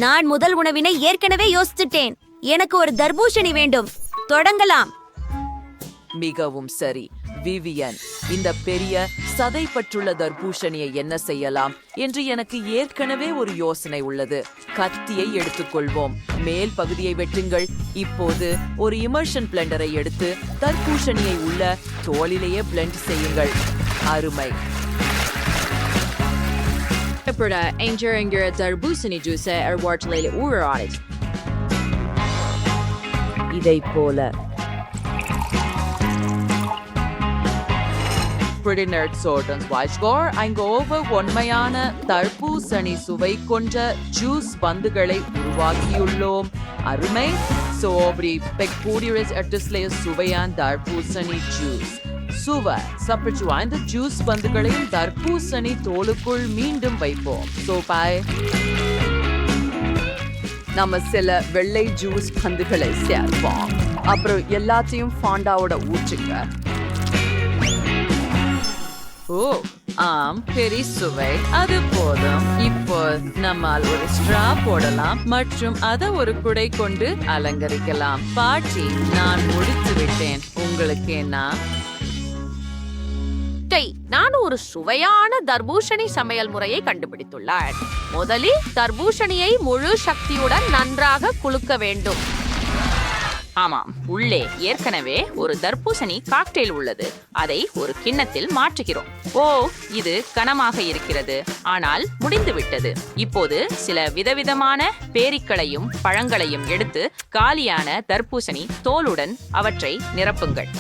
நான் முதல் உணவினை ஏற்கனவே யோசிச்சுட்டேன். எனக்கு ஒரு தர்பூசணி வேண்டும். தொடங்கலாம். மிகவும் சரி விவியன். இந்த பெரிய சதைப்பற்றுள்ள தர்பூசணியை என்ன செய்யலாம் என்று எனக்கு ஏற்கனவே ஒரு யோசனை உள்ளது. கத்தியை எடுத்துக்கொள்வோம். மேல் பகுதியை வெட்டுங்கள். இப்போது ஒரு இமர்ஷன் பிளெண்டரை எடுத்து தர்பூசணியை உள்ள தோலிலேயே பிளெண்ட் செய்யுங்கள். அருமை. இதை போல உண்மையான தர்பூசணி சுவை கொண்ட ஜூஸ் பந்துகளை உருவாக்கியுள்ளோம். அருமை. சுவையான தர்பூசணி ஜூஸ் இந்த ஜூஸ் பந்துகளையும் தர்பூசணி தோலுக்குள் மீண்டும் வைப்போம். நம்ம சில வெள்ளை ஜூஸ் பந்துகளை சேர்ப்போம். அப்புறம் எல்லாத்தையும் ஃபாண்டாவோட ஊற்றுங்க. பெரிய சுவை. அது போதும். இப்போ நம்மால் ஒரு ஸ்ட்ரா போடலாம் மற்றும் அதை ஒரு குடை கொண்டு அலங்கரிக்கலாம். பாட்டி, நான் முடித்து விட்டேன். உங்களுக்கு என்ன? நான் ஒரு சுவையான தர்பூசணி சமையல் முறையை கண்டுபிடித்துள்ளேன். முதலில் தர்பூசணியை முழு சக்தியுடன் நன்றாக குலுக்க வேண்டும். ஆமாம், உள்ளே ஏற்கனவே ஒரு தர்பூசணி காக்டெயில் உள்ளது. அதை ஒரு கிண்ணத்தில் மாற்றுகிறோம். இது கனமாக இருக்கிறது, ஆனால் முடிந்துவிட்டது. இப்போது சில விதவிதமான பேரிக்களையும் பழங்களையும் எடுத்து காலியான தர்பூசணி தோலுடன் அவற்றை நிரப்புங்கள்.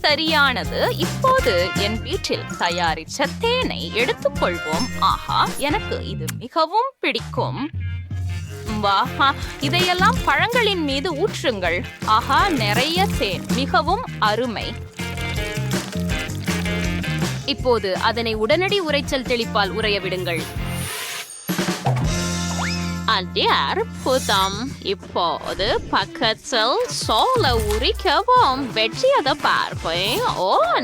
சரியானது. இப்போது என் வீட்டில் தயாரித்த தேனை எடுத்துக்கொள்வோம். ஆஹா, எனக்கு இது மிகவும் பிடிக்கும். இதையெல்லாம் பழங்களின் மீது ஊற்றுங்கள். ஆஹா, நிறைய தேன். மிகவும் அருமை. இப்போது அதனை உடனடி உரைச்சல் தெளிப்பால் உறைய விடுங்கள். அற்புதம். இப்போது பக்கத்தில் சோள உரிக்கவும். வெற்றியதை பார்ப்பேன்.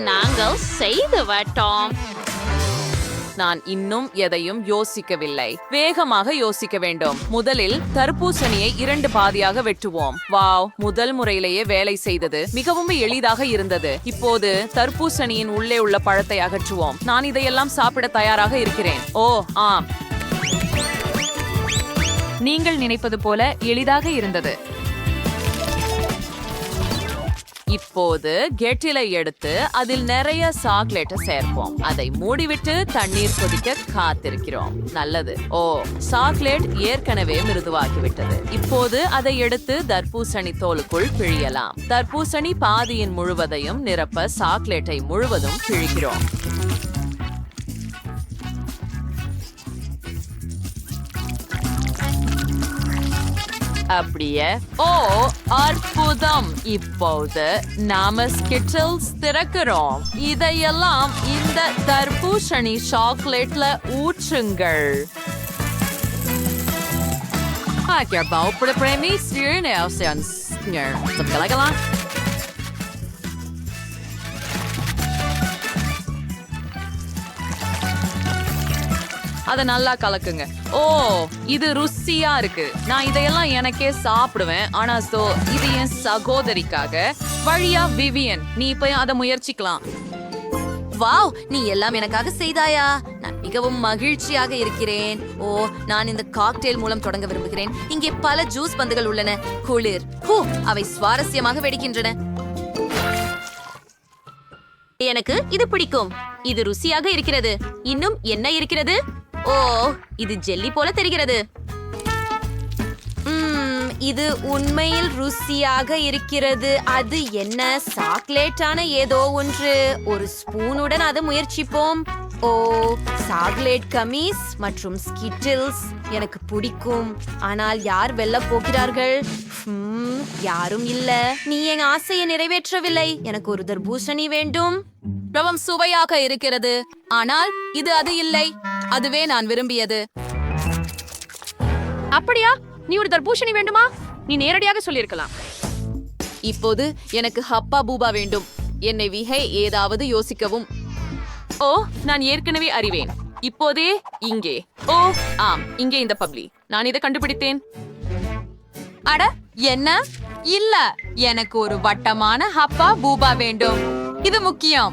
நாங்கள் செய்து விட்டோம். நான் இன்னும் எதையும் யோசிக்கவில்லை. வேகமாக யோசிக்க வேண்டும். முதலில் தர்பூசணியை 2 பாதியாக வெட்டுவோம். வாவ், முதல் முறையிலேயே வேலை செய்தது. மிகவும் எளிதாக இருந்தது. இப்போது தர்பூசணியின் உள்ளே உள்ள பழத்தை அகற்றுவோம். நான் இதையெல்லாம் சாப்பிட தயாராக இருக்கிறேன். ஆம், நீங்கள் நினைப்பது போல எளிதாக இருந்தது. இப்போது கெட்டிலை எடுத்து அதில் நிறைய சாக்லேட்டை சேர்ப்போம். அதை மூடிவிட்டு தண்ணீர் கொதிக்க காத்திருக்கிறோம். நல்லது. சாக்லேட் ஏற்கனவே மிருதுவாகிவிட்டது. இப்போது அதை எடுத்து தர்பூசணி தோலுக்குள் பிழியலாம். தர்பூசணி பாதியின் முழுவதையும் நிரப்ப சாக்லேட்டை முழுவதும் பிழிக்கிறோம். அப்படியே. அற்புதம். இப்போது நாம ஸ்கிட்டில்ஸ் திறக்கிறோம். இதையெல்லாம் இந்த தர்பூசணி சாக்லேட்ல ஊற்றுங்கள். அத நல்லா கலக்குங்க. இது ருசியா இருக்கு. நான் இதையெல்லாம் எனக்கே சாப்பிடுவேன். ஆனா இது என் சகோதரிக்காக. வழியா விவியன், நீ இப்ப அதை முயற்சிக்கலாம். வாவ், நீ எல்லாம் எனக்காக செய்தாயா? நான் மிகவும் மகிழ்ச்சியாக இருக்கிறேன். நான் இந்த காக்டெயில் மூலம் தொடங்க விரும்புகிறேன். இங்கே பல ஜூஸ் பந்துகள் உள்ளன. குளிர். அவை சுவாரஸ்யமாக வெடிக்கின்றன. எனக்கு இது பிடிக்கும். இது ருசியாக இருக்கிறது. இன்னும் என்ன இருக்கிறது? இது ஜெல்லி போல தெரிகிறது. இது உண்மையில் ருசியாக இருக்கிறது. அது என்ன? சாக்லேட்டான ஏதோ ஒன்று. ஒரு ஸ்பூனுடன் அதை முயற்சிப்போம். சாக்லேட் கமீஸ் மற்றும் ஸ்கிட்டில்ஸ் எனக்கு பிடிக்கும். ஆனால் யார் வெல்ல போகிறார்கள்? யாரும் இல்ல. நீ என் ஆசையை நிறைவேற்றவில்லை. எனக்கு ஒரு தர்பூசணி வேண்டும். ரவம் சுவையாக இருக்கிறது, ஆனால் இது அது இல்லை. அதுவே நான் விரும்பியது. அப்படியா? நீ ஒரு தர்பூசணி வேண்டுமா? நீ நேரடியாக சொல்லியிருக்கலாம். இப்போது எனக்கு ஹப்பா பூபா வேண்டும். என்னை விகை ஏதாவது யோசிக்கவும். நான் ஏற்கனவே அறிவேன். இப்போதே இங்கே. ஓ ஆம், இங்கே இந்த பப்ளி. நான் இதை கண்டுபிடித்தேன். அட என்ன? இல்ல, எனக்கு ஒரு வட்டமான ஹப்பா பூபா வேண்டும். இது முக்கியம்.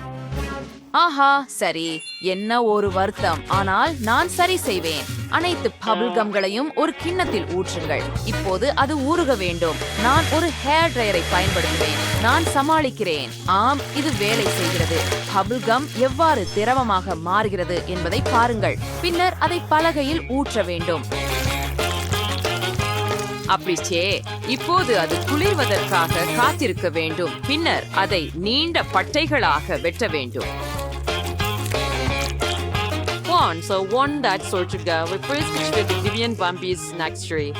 ஆஹா, சரி. என்ன ஒரு வருத்தம். ஆனால் நான் சரி செய்வேன். அனைத்து பபிள்கம்களையும் ஒரு கிண்ணத்தில் ஊற்றுங்கள். இப்போது அது ஊறுக வேண்டும். நான் ஒரு ஹேர் ட்ரையரை பயன்படுத்துவேன். நான் சமாளிக்கிறேன். ஆம், இது வேலை செய்கிறது. பபிள்கம் எவ்வாறு திரவமாக மாறுகிறது என்பதை பாருங்கள். பின்னர் அதை பலகையில் ஊற்ற வேண்டும். அப்படிச்சே. இப்போது அது குளிர்வதற்காக காத்திருக்க வேண்டும். பின்னர் அதை நீண்ட பட்டைகளாக வெட்ட வேண்டும். So one that sort of go with first with the Vivian Bambi's next tree.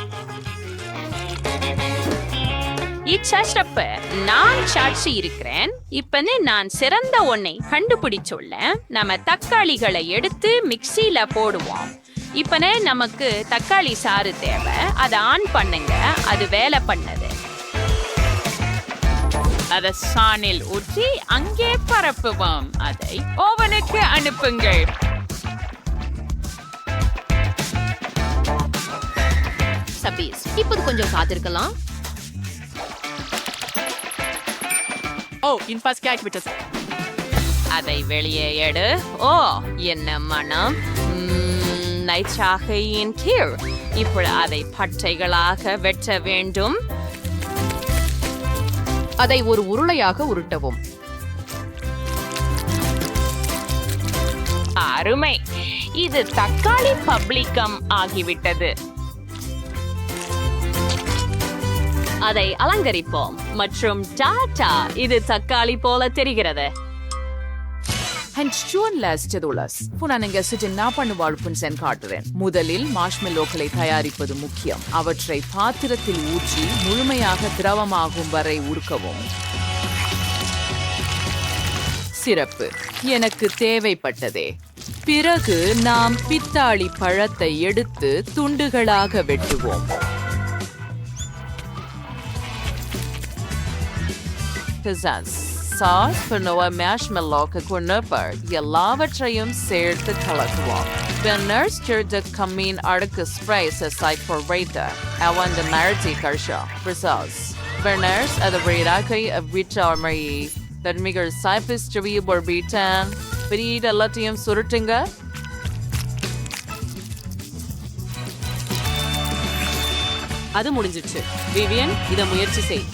இச்சப்ப நான் சாட்சி இருக்கிறேன். இப்பனே நான் சிறந்த ஒன்னை கண்டுபிடிச்சுள்ள. நம்ம தக்காளிகளை எடுத்து மிக்சியில போடுவோம். இப்பனே நமக்கு தக்காளி சாறு தேவை. அதை ஆன் பண்ணுங்க. அது வேலை பண்ணது. அதை சாணில் ஊற்றி அங்கே பரப்புவோம். அதை ஓவனுக்கு அனுப்புங்கள். சபீஸ், இப்போது கொஞ்சம் காத்திருக்கலாம். அதை வெளியே எடு. ஓ, என்ன மனம். நைச்சாகையின் கீழ். இப்பொழுது அதை பட்டைகளாக வெட்ட வேண்டும். அதை ஒரு உருளையாக உருட்டவும். அருமை. இது தக்காளி பப்ளிகம் ஆகிவிட்டது. அதை அலங்கரிப்போம். மற்றும் டாடா, இது தக்காளி போல தெரிகிறது. முதலில் மார்ஷ்மெல்லோக்களை தயாரிப்பது முக்கியம். அவற்றை பாத்திரத்தில் ஊற்றி முழுமையாக திரவமாகும் வரை உருக்கவும். சிறப்பு, எனக்கு தேவைப்பட்டதே. பிறகு நாம் பித்தாளி பழத்தை எடுத்து துண்டுகளாக வெட்டுவோம். சாஸ் பண்ணுவ மார்ஷ்மெல்லோக்கு குணப்பர் எல்லாவற்றையும் சேர்த்து கலக்குவோம். பின்னர் ஸ்டிர்த கம்மீன் அடுக்கு ஸ்ப்ரைஸ் aside for waiter. அவன் the narrative கர்ஷா results. Berners at the Bradaki of Vitamari that migar cypress tree borbitan. Breed எல்லாத்தையும் சுருட்டுங்க. அது முடிஞ்சிச்சு. விவியன், இதை முயற்சி செய்.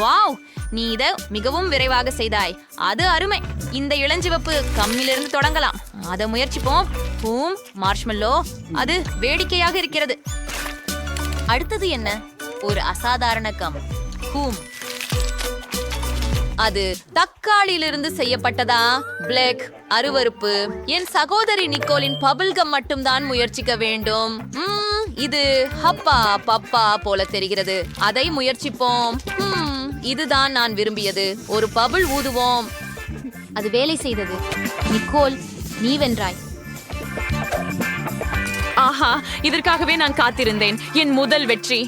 வாவ், நீ இதை மிகவும் விரைவாக செய்தாய். அது அருமை. இந்த இளஞ்சிவப்பு கம்மிலிருந்து தொடங்கலாம். அதை முயற்சிப்போம். பூம், மார்ஷ்மெல்லோ, அது வேடிக்கையாக இருக்கிறது. அடுத்தது என்ன? ஒரு அசாதாரண கம். பூம், அது தக்காளியிலிருந்து செய்யப்பட்டதா? பிளேக், அருவருப்பு. என் சகோதரி நிக்கோலின் பபிள்கம் மட்டும்தான் முயற்சிக்க வேண்டும். இது ஹப்பா பப்பா போல தெரிகிறது. அதை முயற்சிப்போம். இதுதான் நான் விரும்பியது. ஒரு பபிள் ஊதுவோம். அது வேலை செய்தது. நிக்கோல், நீ வென்றாய். ஆஹா, இதற்காகவே நான் காத்திருந்தேன். என் முதல் வெற்றி.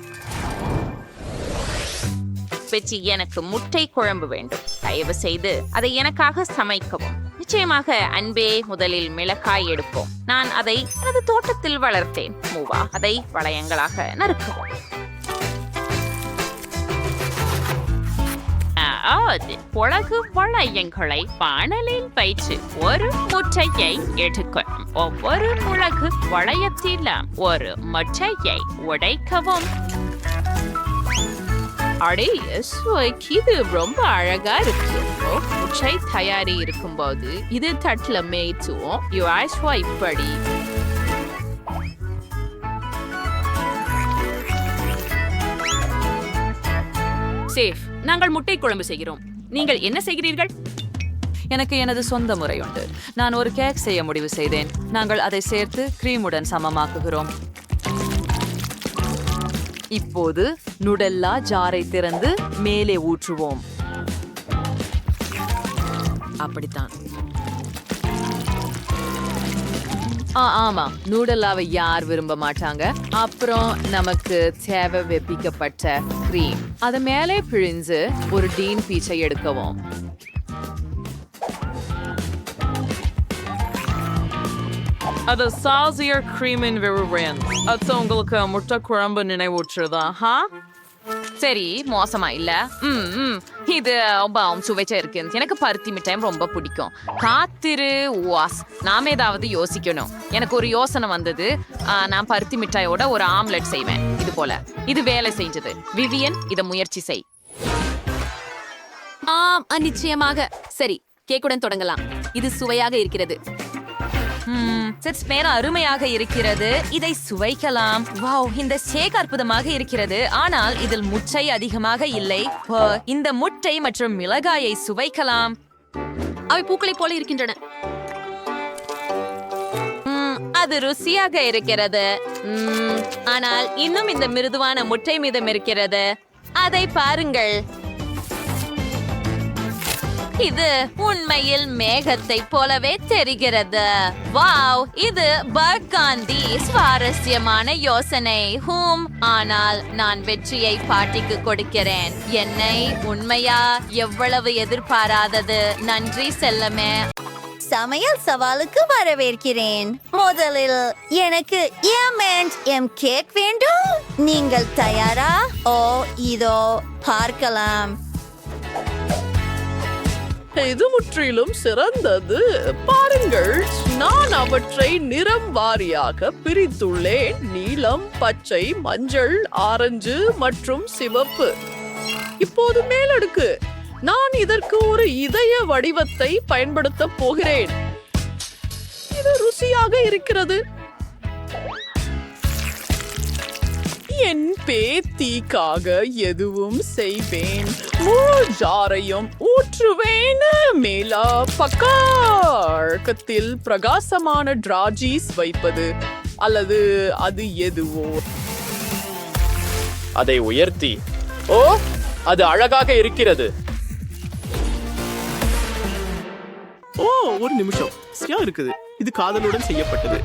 வெற்றி, எனக்கு முட்டை குழம்பு வேண்டும். தயவு செய்து அதை எனக்காக சமைக்கவும். நிச்சயமாக அன்பே. முதலில் மிளகாய் எடுப்போம். நான் அதை எனது தோட்டத்தில் வளர்த்தேன். மூவா, அதை வளையங்களாக நறுக்கவும். பொழகு வளையங்களை பானலில் வைத்து ஒரு முட்டையை எடுக்கணும். ஒவ்வொரு முழகு வளையத்திலும் ஒரு முட்டையை உடைக்கவும். அடே, இது ரொம்ப அழகா இருக்கு. முட்டை தயாரி இருக்கும்போது இது தட்டுல மேய்த்துவோம். இப்படி சேஃப். நாங்கள் முட்டை குழம்பு செய்கிறோம். நீங்கள் என்ன செய்கிறீர்கள்? எனக்கு எனது சொந்த முறை உண்டு. நான் ஒரு கேக் செய்ய முடிவு செய்தேன். நாங்கள் அதை சேர்த்து கிரீமுடன் சமமாக்குகிறோம். இப்போது நுடெல்லா ஜாரை திறந்து மேலே ஊற்றுவோம். அப்படித்தான். ஆமா, நூடல்லாவை யார் விரும்ப மாட்டாங்க. அப்புறம் நமக்கு தேவை வெப்பிக்கப்பட்ட கிரீம். அதை மேலே பிழிஞ்சு ஒரு டீன் பீச்சை எடுக்கவும். அது சாசியர் கிரீமின் விரும்புகிறேன். அது உங்களுக்கு முட்டை குழம்பு நினைவூற்றுதா? சரி, மோசமா இல்ல. இது ரொம்ப சுவைச்சா இருக்கு. எனக்கு பருத்தி மிட்டாயும் ரொம்ப பிடிக்கும். காத்திரு வாஸ், நாம ஏதாவது யோசிக்கணும். எனக்கு ஒரு யோசனை வந்தது. நான் பருத்தி மிட்டாயோட ஒரு ஆம்லெட் செய்வேன். இது போல இது வேலை செஞ்சது. விவியன், இதை முயற்சி செய். நிச்சயமாக. சரி, கேக்குடன் தொடங்கலாம். இது சுவையாக இருக்கிறது. அருமையாக இருக்கிறது. இதை சுவைக்கலாம். வாவ், இந்த ஷேக் அற்புதமாக இருக்கிறது. ஆனால் இதில் முட்டை அதிகமாக இல்லை. இந்த முட்டை மற்றும் மிளகாயை சுவைக்கலாம். அவை பூக்களை போல இருக்கின்றன. அது ருசியாக இருக்கிறது. ஆனால் இன்னும் இந்த மிருதுவான முட்டை மீதம் இருக்கிறது. அதை பாருங்கள். இது உண்மையில் மேகத்தை போலவே தெரிகிறது. வாவ், இது பர்காந்தி. சுவாரஸ்யமான யோசனை. ஆனால் நான் வெற்றியை பாட்டிக்கு கொடுக்கிறேன். என்னை உண்மையா எவ்வளவு எதிர்பாராதது. நன்றி செல்லமே. சமையல் சவாலுக்கு வரவேற்கிறேன். முதலில் எனக்கு கேக் வேண்டும். நீங்கள் தயாரா? இதோ பார்க்கலாம். இது முற்றிலும் சிறந்தது. பாருங்கள், நான் அவற்றை நிறம் வாரியாக பிரித்துள்ளேன். நீலம், பச்சை, மஞ்சள், ஆரஞ்சு மற்றும் சிவப்பு. இப்போது மேலடுக்கு. நான் இதற்கு ஒரு இதய வடிவத்தை பயன்படுத்த போகிறேன். இது ருசியாக இருக்கிறது. என் பேத்திக்காக எதுவும் செய்வேன். முழு ஜாரையும் ஊற்றுவேன். மேலா பக்கத்தில் பிரகாசமான டிராஜீஸ் வைப்பது அல்லது அது எதுவோ அதை உயர்த்தி. அது அழகாக இருக்கிறது. ஒரு நிமிஷம், இருக்குது. இது காதலுடன் செய்யப்பட்டது.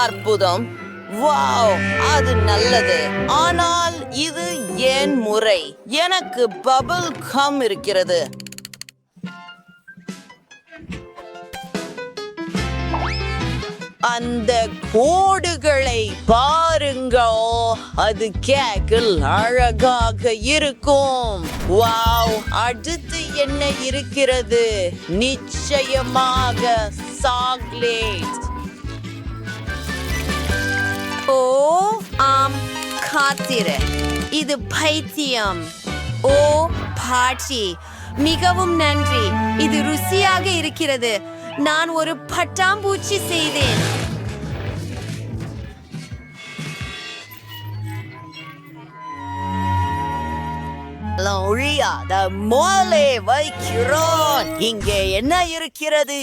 அற்புதம். வாவ், அது நல்லது. ஆனால் இது ஏன் முறை? எனக்கு பபிள் கம் இருக்கிறது. அந்த கோடுகளை பாருங்கோ. அது கேக்கில் அழகாக இருக்கும். வாவ், அடுத்து என்ன இருக்கிறது? நிச்சயமாக சாக்லேட். காத்திரு. இது பைத்தியம். பாட்டி, மிகவும் நன்றி. இது ருசியாக இருக்கிறது. நான் ஒரு பட்டாம்பூச்சி செய்தேன். ஒழியாத மோலே வைக்கிறோம். இங்கே என்ன இருக்கிறது?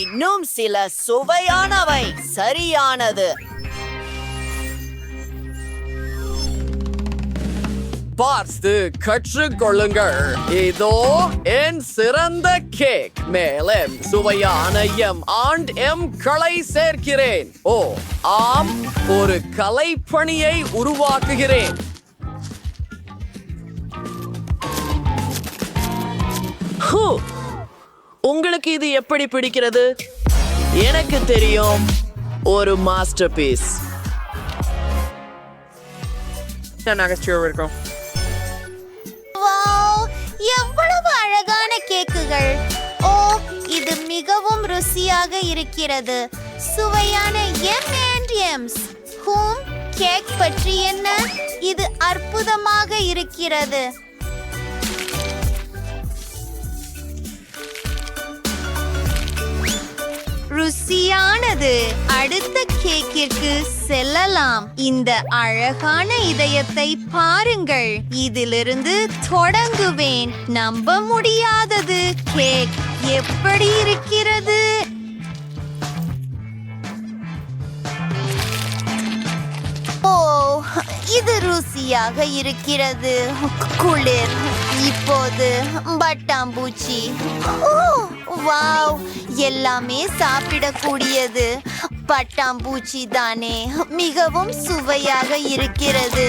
இன்னும் சில சுவையானவை. சரியானது. பார்த்து கற்றுக்கொள்ளுங்கள். இதோ என் சிறந்த கேக். மேலே சுவையான களை சேர்க்கிறேன். ஆம், ஒரு கலைப்பணியை உருவாக்குகிறேன். உங்களுக்கு இது எப்படி பிடிக்கிறது? எனக்கு தெரியும், ஒரு மாஸ்டர் பீஸ். இருக்கும். எவ்வளவு அழகான கேக்குகள். இது மிகவும் ருசியாக இருக்கிறது. சுவையான M&M's. கேக் பற்றி என்ன? இது அற்புதமாக இருக்கிறது. ருசியானது. அடுத்த கேக்கிற்கு செல்லலாம். இந்த அழகான இதயத்தை பாருங்கள். இதிலிருந்து தொடங்குவேன். நம்ப முடியாதது. கேக் எப்படி இருக்கிறது? இது ருசியாக இருக்கிறது. குளிர். இப்போது பட்டாம்பூச்சி. வாவ், எல்லாமே சாப்பிடக்கூடியது. பட்டாம்பூச்சி தானே. மிகவும் சுவையாக இருக்கிறது.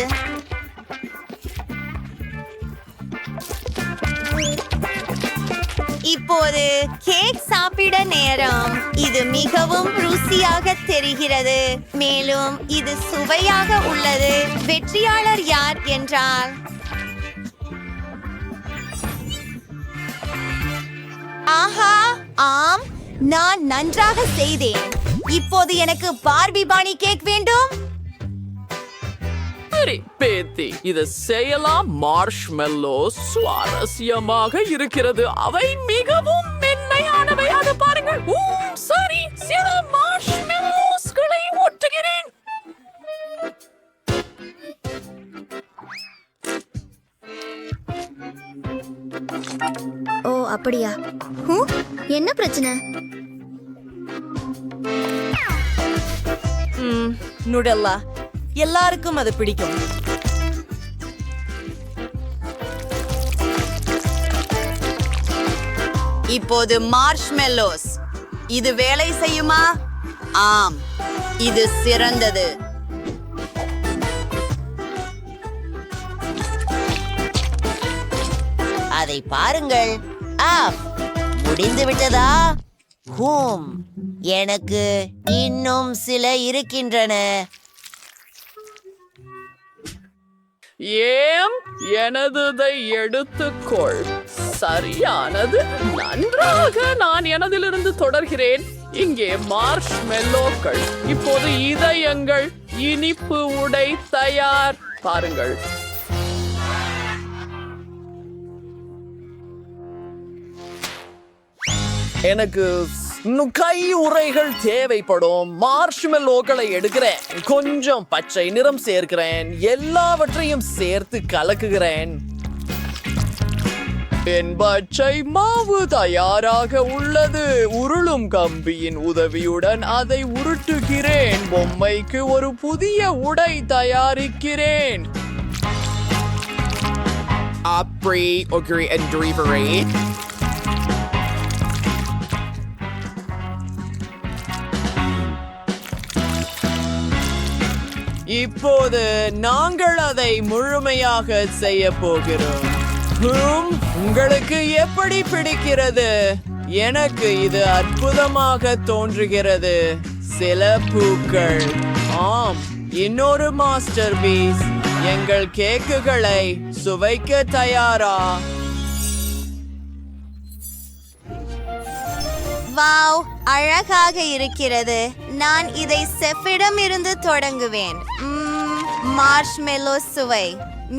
இப்போது கேக் சாப்பிட நேரம். இது மிகவும் ருசியாக தெரிகிறது, மேலும் இது சுவையாக உள்ளது. வெற்றியாளர் யார் என்றால் ஆஹா, ஆம், நான் நன்றாக செய்தேன். இப்போது எனக்கு பார்பி பாணி கேக் வேண்டும். சரி பேத்தி, இதை செய்யலாம். மார்ஷ்மெல்லோ சுவாரஸ்யமாக இருக்கிறது. அவை மிகவும் மென்மையானவை. அது பாருங்கள். சரி, சில மார்ஷ்மெல்லோஸ்களை ஒட்டுகிறேன். ஓ அப்படியா? என்ன பிரச்சனை? நுடல்லா, எல்லாருக்கும் அது பிடிக்கும். இப்போது மார்ஷ்மெல்லோஸ். இது வேலை செய்யுமா? ஆம், இது சிறந்தது. அதை பாருங்கள். முடிந்து விட்டதா? எனக்கு இன்னும் சில இருக்கின்றன. ஏம், எனதுதை எடுத்துக்கொள். சரியானது. நன்றாக. நான் எனதிலிருந்து தொடர்கிறேன். இங்கே மார்ஷ்மெல்லோக்கள். இப்போது இதயங்கள். இனிப்பு உடை தயார். பாருங்கள். எனக்கு இன்னும் கை உறைகள் தேவைப்படும். மார்ஷ்மெல்லோக்களை எடுக்கிறேன். கொஞ்சம் பச்சை நிறம் சேர்க்கிறேன். எல்லாவற்றையும் சேர்த்து கலக்குகிறேன். என் பச்சை மாவு தயாராக உள்ளது. உருளும் கம்பியின் உதவியுடன் அதை உருட்டுகிறேன். பொம்மைக்கு ஒரு புதிய உடை தயாரிக்கிறேன். இப்போது நாங்கள் அதை முழுமையாக செய்ய போகிறோம். உங்களுக்கு எப்படி பிடிக்கிறது? எனக்கு இது அற்புதமாக தோன்றுகிறது. சில பூக்கள். ஆம், இன்னொரு மாஸ்டர் பீஸ். எங்கள் கேக்குகளை சுவைக்க தயாரா? வாவ், அழகாக இருக்கிறது. நான் இதை செஃபிடம் இருந்து தொடங்குவேன். மார்ஷ்மெல்லோ சுவை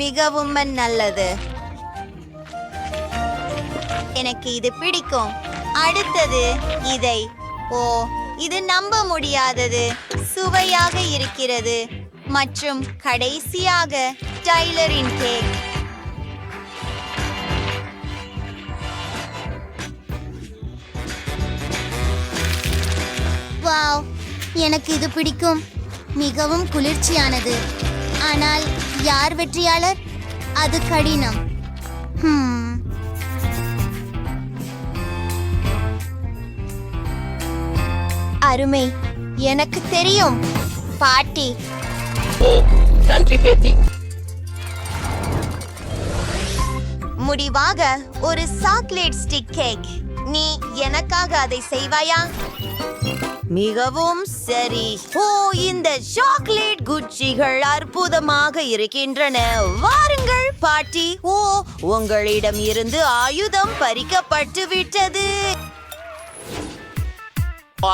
மிகவும் நல்லது. எனக்கு இது பிடிக்கும். அடுத்தது இதை. ஓ, இது நம்ப முடியாதது. சுவையாக இருக்கிறது. மற்றும் கடைசியாக டைலரின் கேக். வாவ், எனக்கு இது பிடிக்கும். மிகவும் குளிர்ச்சியானது. ஆனால் யார் வெற்றியாளர்? அது கடினம். அருமை, எனக்கு தெரியும் பாட்டி. நன்றி பேத்தி. முடிவாக ஒரு சாக்லேட் ஸ்டிக் கேக். நீ எனக்காக அதை செய்வாயா? மிகவும் சரி. ஓ, இந்த சாக்லேட் குச்சிகள் அற்புதமாக இருக்கின்றன. வாருங்கள் பாட்டி. ஓ, உங்களிடம் இருந்து ஆயுதம் பறிக்கப்பட்டு விட்டது.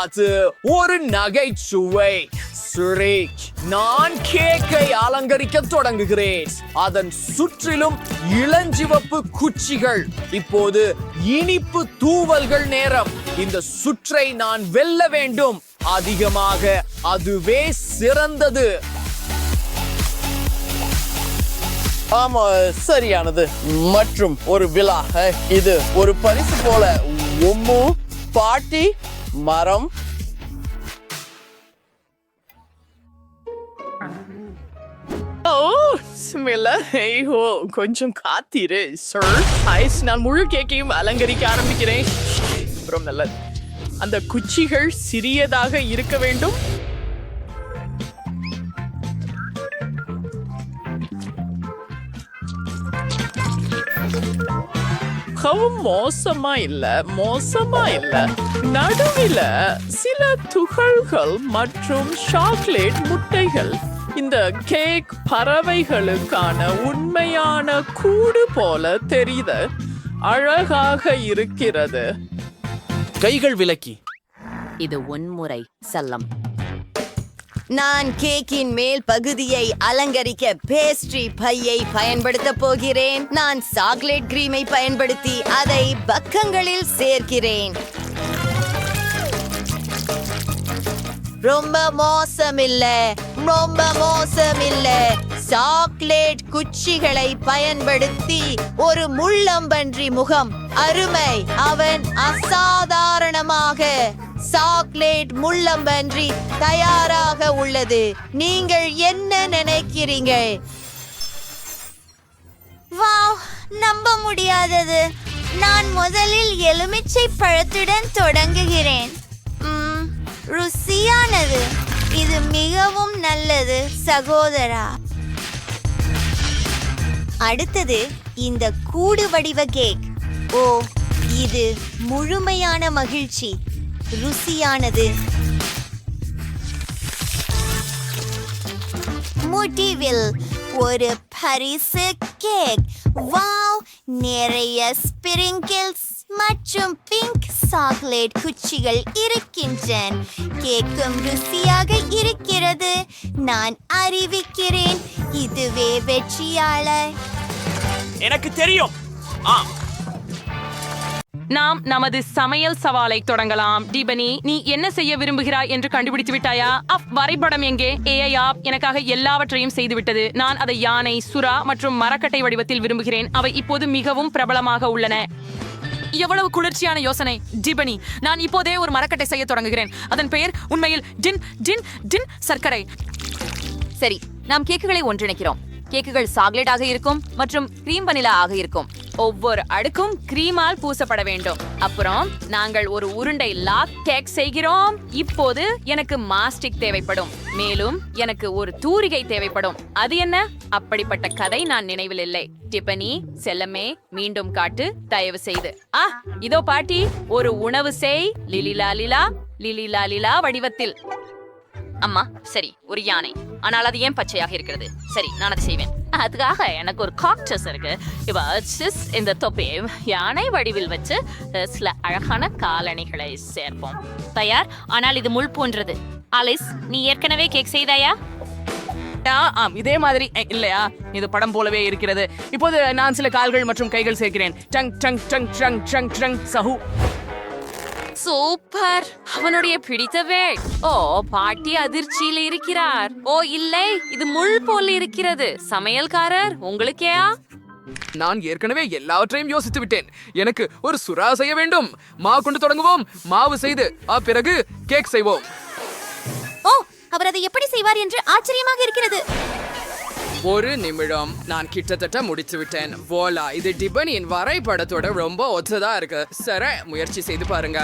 அது ஒரு நகைச்சுவை. சுரேஷ், நான் கேக்கை அலங்கரிக்க தொடங்குகிறேன். அதன் சுற்றிலும் இளஞ்சிவப்பு குச்சிகள். இப்போது இனிப்பு தூவல்கள் நேரம். இந்த சுற்றை நான் வெல்ல வேண்டும். அதிகமாக. அதுவே சிறந்தது. ஆமா, சரியானது. மற்றும் ஒரு விழா. இது ஒரு பரிசு போல. பாட்டி, மரம். கொஞ்சம் காத்திரு சார். நான் முழு கேக்கையும் அலங்கரிக்க ஆரம்பிக்கிறேன். ரொம்ப நல்லது. அந்த குச்சிகள் சிறியதாக இருக்க வேண்டும். மிகவும் மோசமா இல்ல நடுவில சில துகள்கள் மற்றும் சாக்லேட் முட்டைகள். இந்த கேக் பறவைகளுக்கான உண்மையான கூடு போல தெரியுது. அழகாக இருக்கிறது. கைகள் விலக்கி. இது உன்முறை செல்லம். நான் கேக்கின் மேல் பகுதியை அலங்கரிக்க பேஸ்ட்ரி பையை பயன்படுத்த போகிறேன். நான் சாக்லேட் கிரீமை பயன்படுத்தி அதை பக்கங்களில் சேர்க்கிறேன். ரொம்ப மோசமில்ல. சாக்லேட் குச்சிகளை பயன்படுத்தி ஒரு முள்ளம்பன்றி முகம். அருமை. அவன் அசாதாரணமாக சாக்லேட் முள்ளம்பன்றி தயாராக உள்ளது. நீங்கள் என்ன நினைக்கிறீங்க? வாவ், நம்ப முடியாதது. நான் முதலில் எலுமிச்சை பழத்துடன் தொடங்குகிறேன். ருசியானது. இது மிகவும் நல்லது சகோதரா. அடுத்தது இந்த கூடு வடிவ கேக். ஓ, இது முழுமையான மகிழ்ச்சி. ருசியானது. முடிவில் ஒரு பரிசு கேக். வாவ், நிறைய ஸ்பிரிங்கிள்ஸ் மற்றும் பிங்க் சாக்லேட் குச்சிகள் இருக்கின்றன. கேக்கும் ருசியாக இருக்கிறது. நான் அறிவிக்கிறேன், இதுவே வெற்றியாளர். எனக்கு தெரியும். நாம் நமது சமையல் சவாலை தொடங்கலாம். டிபனி, நீ என்ன செய்ய விரும்புகிறாய் என்று கண்டுபிடித்து விட்டாயா? வரைபடம் எங்கே? எனக்காக எல்லாவற்றையும் செய்துவிட்டது. நான் அதை யானை, சுறா மற்றும் மரக்கட்டை வடிவத்தில் விரும்புகிறேன். அவை இப்போது மிகவும் பிரபலமாக உள்ளன. எவ்வளவு குளிர்ச்சியான யோசனை டிபனி. நான் இப்போதே ஒரு மரக்கட்டை செய்ய தொடங்குகிறேன். அதன் பெயர் உண்மையில் டின் டின் டின் சர்க்கரை. சரி, நாம் கேக்குகளை ஒன்றிணைக்கிறோம். கேக்குகள் சாக்லேட்டாக இருக்கும் மற்றும் கிரீம் வனிலா ஆக இருக்கும். ஒவ்வொரு அடுக்கும் கிரீமால் பூசப்பட வேண்டும். அப்புறம் நாங்கள் ஒரு உருண்டை லாக் கேக் செய்கிறோம். இப்போது எனக்கு மாஸ்டிக் தேவைப்படும். மேலும் எனக்கு ஒரு தூரிகை தேவைப்படும். அது என்ன? அப்படிப்பட்ட கதை நான் நினைவில் இல்லை. டிபனி, செல்லமே, மீண்டும் காட்டு தயவு செய்து. இதோ பாட்டி, ஒரு உணவு செய். லிலிலா வடிவத்தில். அம்மா, சரி, ஒரு யானை. ஆனால் அது ஏன் பச்சையாக இருக்கிறது? சரி, நான் அதை செய்வேன். அதுக்காக எனக்கு ஒரு காக்டஸ் இருக்கு. இந்த தொப்பி யானை வடிவில் வச்சு சில அழகான காலணிகளை சேர்ப்போம். தயார். ஆனால் இது முள் போன்றது. ஆலிஸ், நீ ஏற்கனவே கேக் செய்தாயா? இதே மாதிரி இல்லையா? இது படம் போலவே இருக்கிறது. இப்போது நான் சில கால்கள் மற்றும் கைகள் சேர்க்கிறேன். Tongue tongue tongue tongue tongue tongue Sahu. Super. அவனுடைய பிடித்தவே. ஓ, பாட்டி அதிர்ச்சியில் இருக்கிறார். ஓ இல்லை, இது முள் போல் இருக்கிறது. சமையல்காரர், உங்களுக்கேயா? நான் ஏற்கனவே எல்லாவற்றையும் யோசித்து விட்டேன். எனக்கு ஒரு சுறா செய்ய வேண்டும். மாவு கொண்டு தொடங்குவோம். மாவு செய்து பிறகு கேக் செய்வோம். ஓ, அவர் அதை எப்படி செய்வார் என்று ஆச்சரியமாக இருக்கிறது. ஒரு நிமிடம், நான் கிட்டத்தட்ட முடித்து விட்டேன். வோலா, இது டிபனியின் வரைபடத்தோட ரொம்ப ஒத்ததா இருக்கு. சரி, முயற்சி செய்து பாருங்க.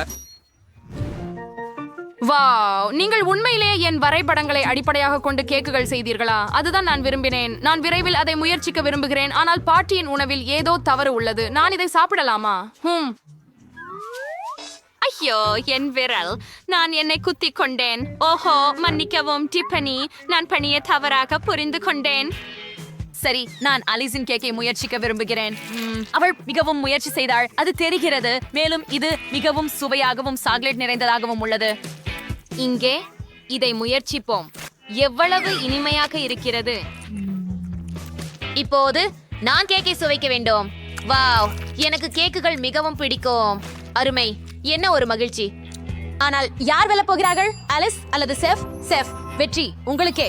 வாவ், நீங்கள் உண்மையிலேயே என் வரைபடங்களை அடிப்படையாக கொண்டு கேக்குகள் செய்தீர்களா? அதுதான் நான் விரும்பினேன். நான் விரைவில் அதை முயற்சிக்க விரும்புகிறேன். ஆனால் பாட்டியின் உணவில் ஏதோ தவறு உள்ளது. நான் இதை சாப்பிடலாமா? ஐயோ, என் விரல். நான் என்னை குத்திக் கொண்டேன். ஓஹோ, மன்னிக்கவும் டிபனி. நான் பணியை தவறாக புரிந்து கொண்டேன். சரி, நான் அலிஸின் கேக்கை முயற்சிக்க விரும்புகிறேன். அவள் மிகவும் முயற்சி செய்தாள், அது தெரிகிறது. மேலும் இது மிகவும் சுவையாகவும் சாக்லேட் நிறைந்ததாகவும் உள்ளது. இங்கே இதை முயற்சிப்போம். எவ்வளவு இனிமையாக இருக்கிறது. இப்போது நான் கேக்கை சுவைக்க வேண்டும். வாவ், எனக்கு கேக்குகள் மிகவும் பிடிக்கும். அருமை. என்ன ஒரு மகிழ்ச்சி. ஆனால் யார் வெல்ல போகிறார்கள்? அலிஸ் அல்லது செஃப்? செஃப், வெற்றி உங்களுக்கே.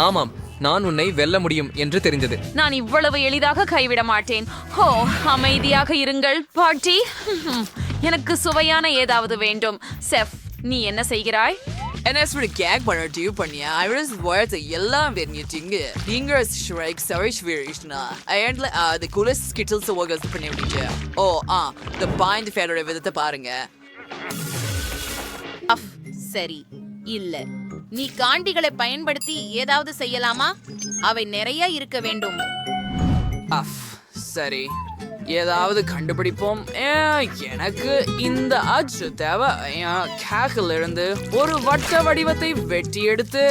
ஆமாம், நான் உன்னை வெல்ல முடியும் என்று தெரிந்தது. நான் இவ்வளவு எளிதாக கைவிட மாட்டேன். ஓ, அமைதியாக இருங்கள் பாட்டி. எனக்கு சுவையான ஏதாவது வேண்டும். செஃப், நீ என்ன செய்கிறாய்? NS für Gag bei der Dupania. Iris wollte எல்லாம் வெண்ணிட்டீங்க. நீங்க ஸ்ட்ரைக் சரி ஸ்வீரிஷ்னா. ஐயன்ல the coolest skittles workers பண்ணிட்டீங்க. ஓ, the bind ஃபேடோட விதத்தை பாருங்க. சரி, இல்ல. நீ காண்டிகளை பயன்படுத்தி ஏதாவது செய்யலாமா? அவை நிறைய இருக்க வேண்டும். சரி, ஏதாவது கண்டுபிடிப்போம். எனக்கு இந்த அச்சு தேவை. கேக்கில் இருந்து ஒரு வட்ட வடிவத்தை வெட்டி எடுத்து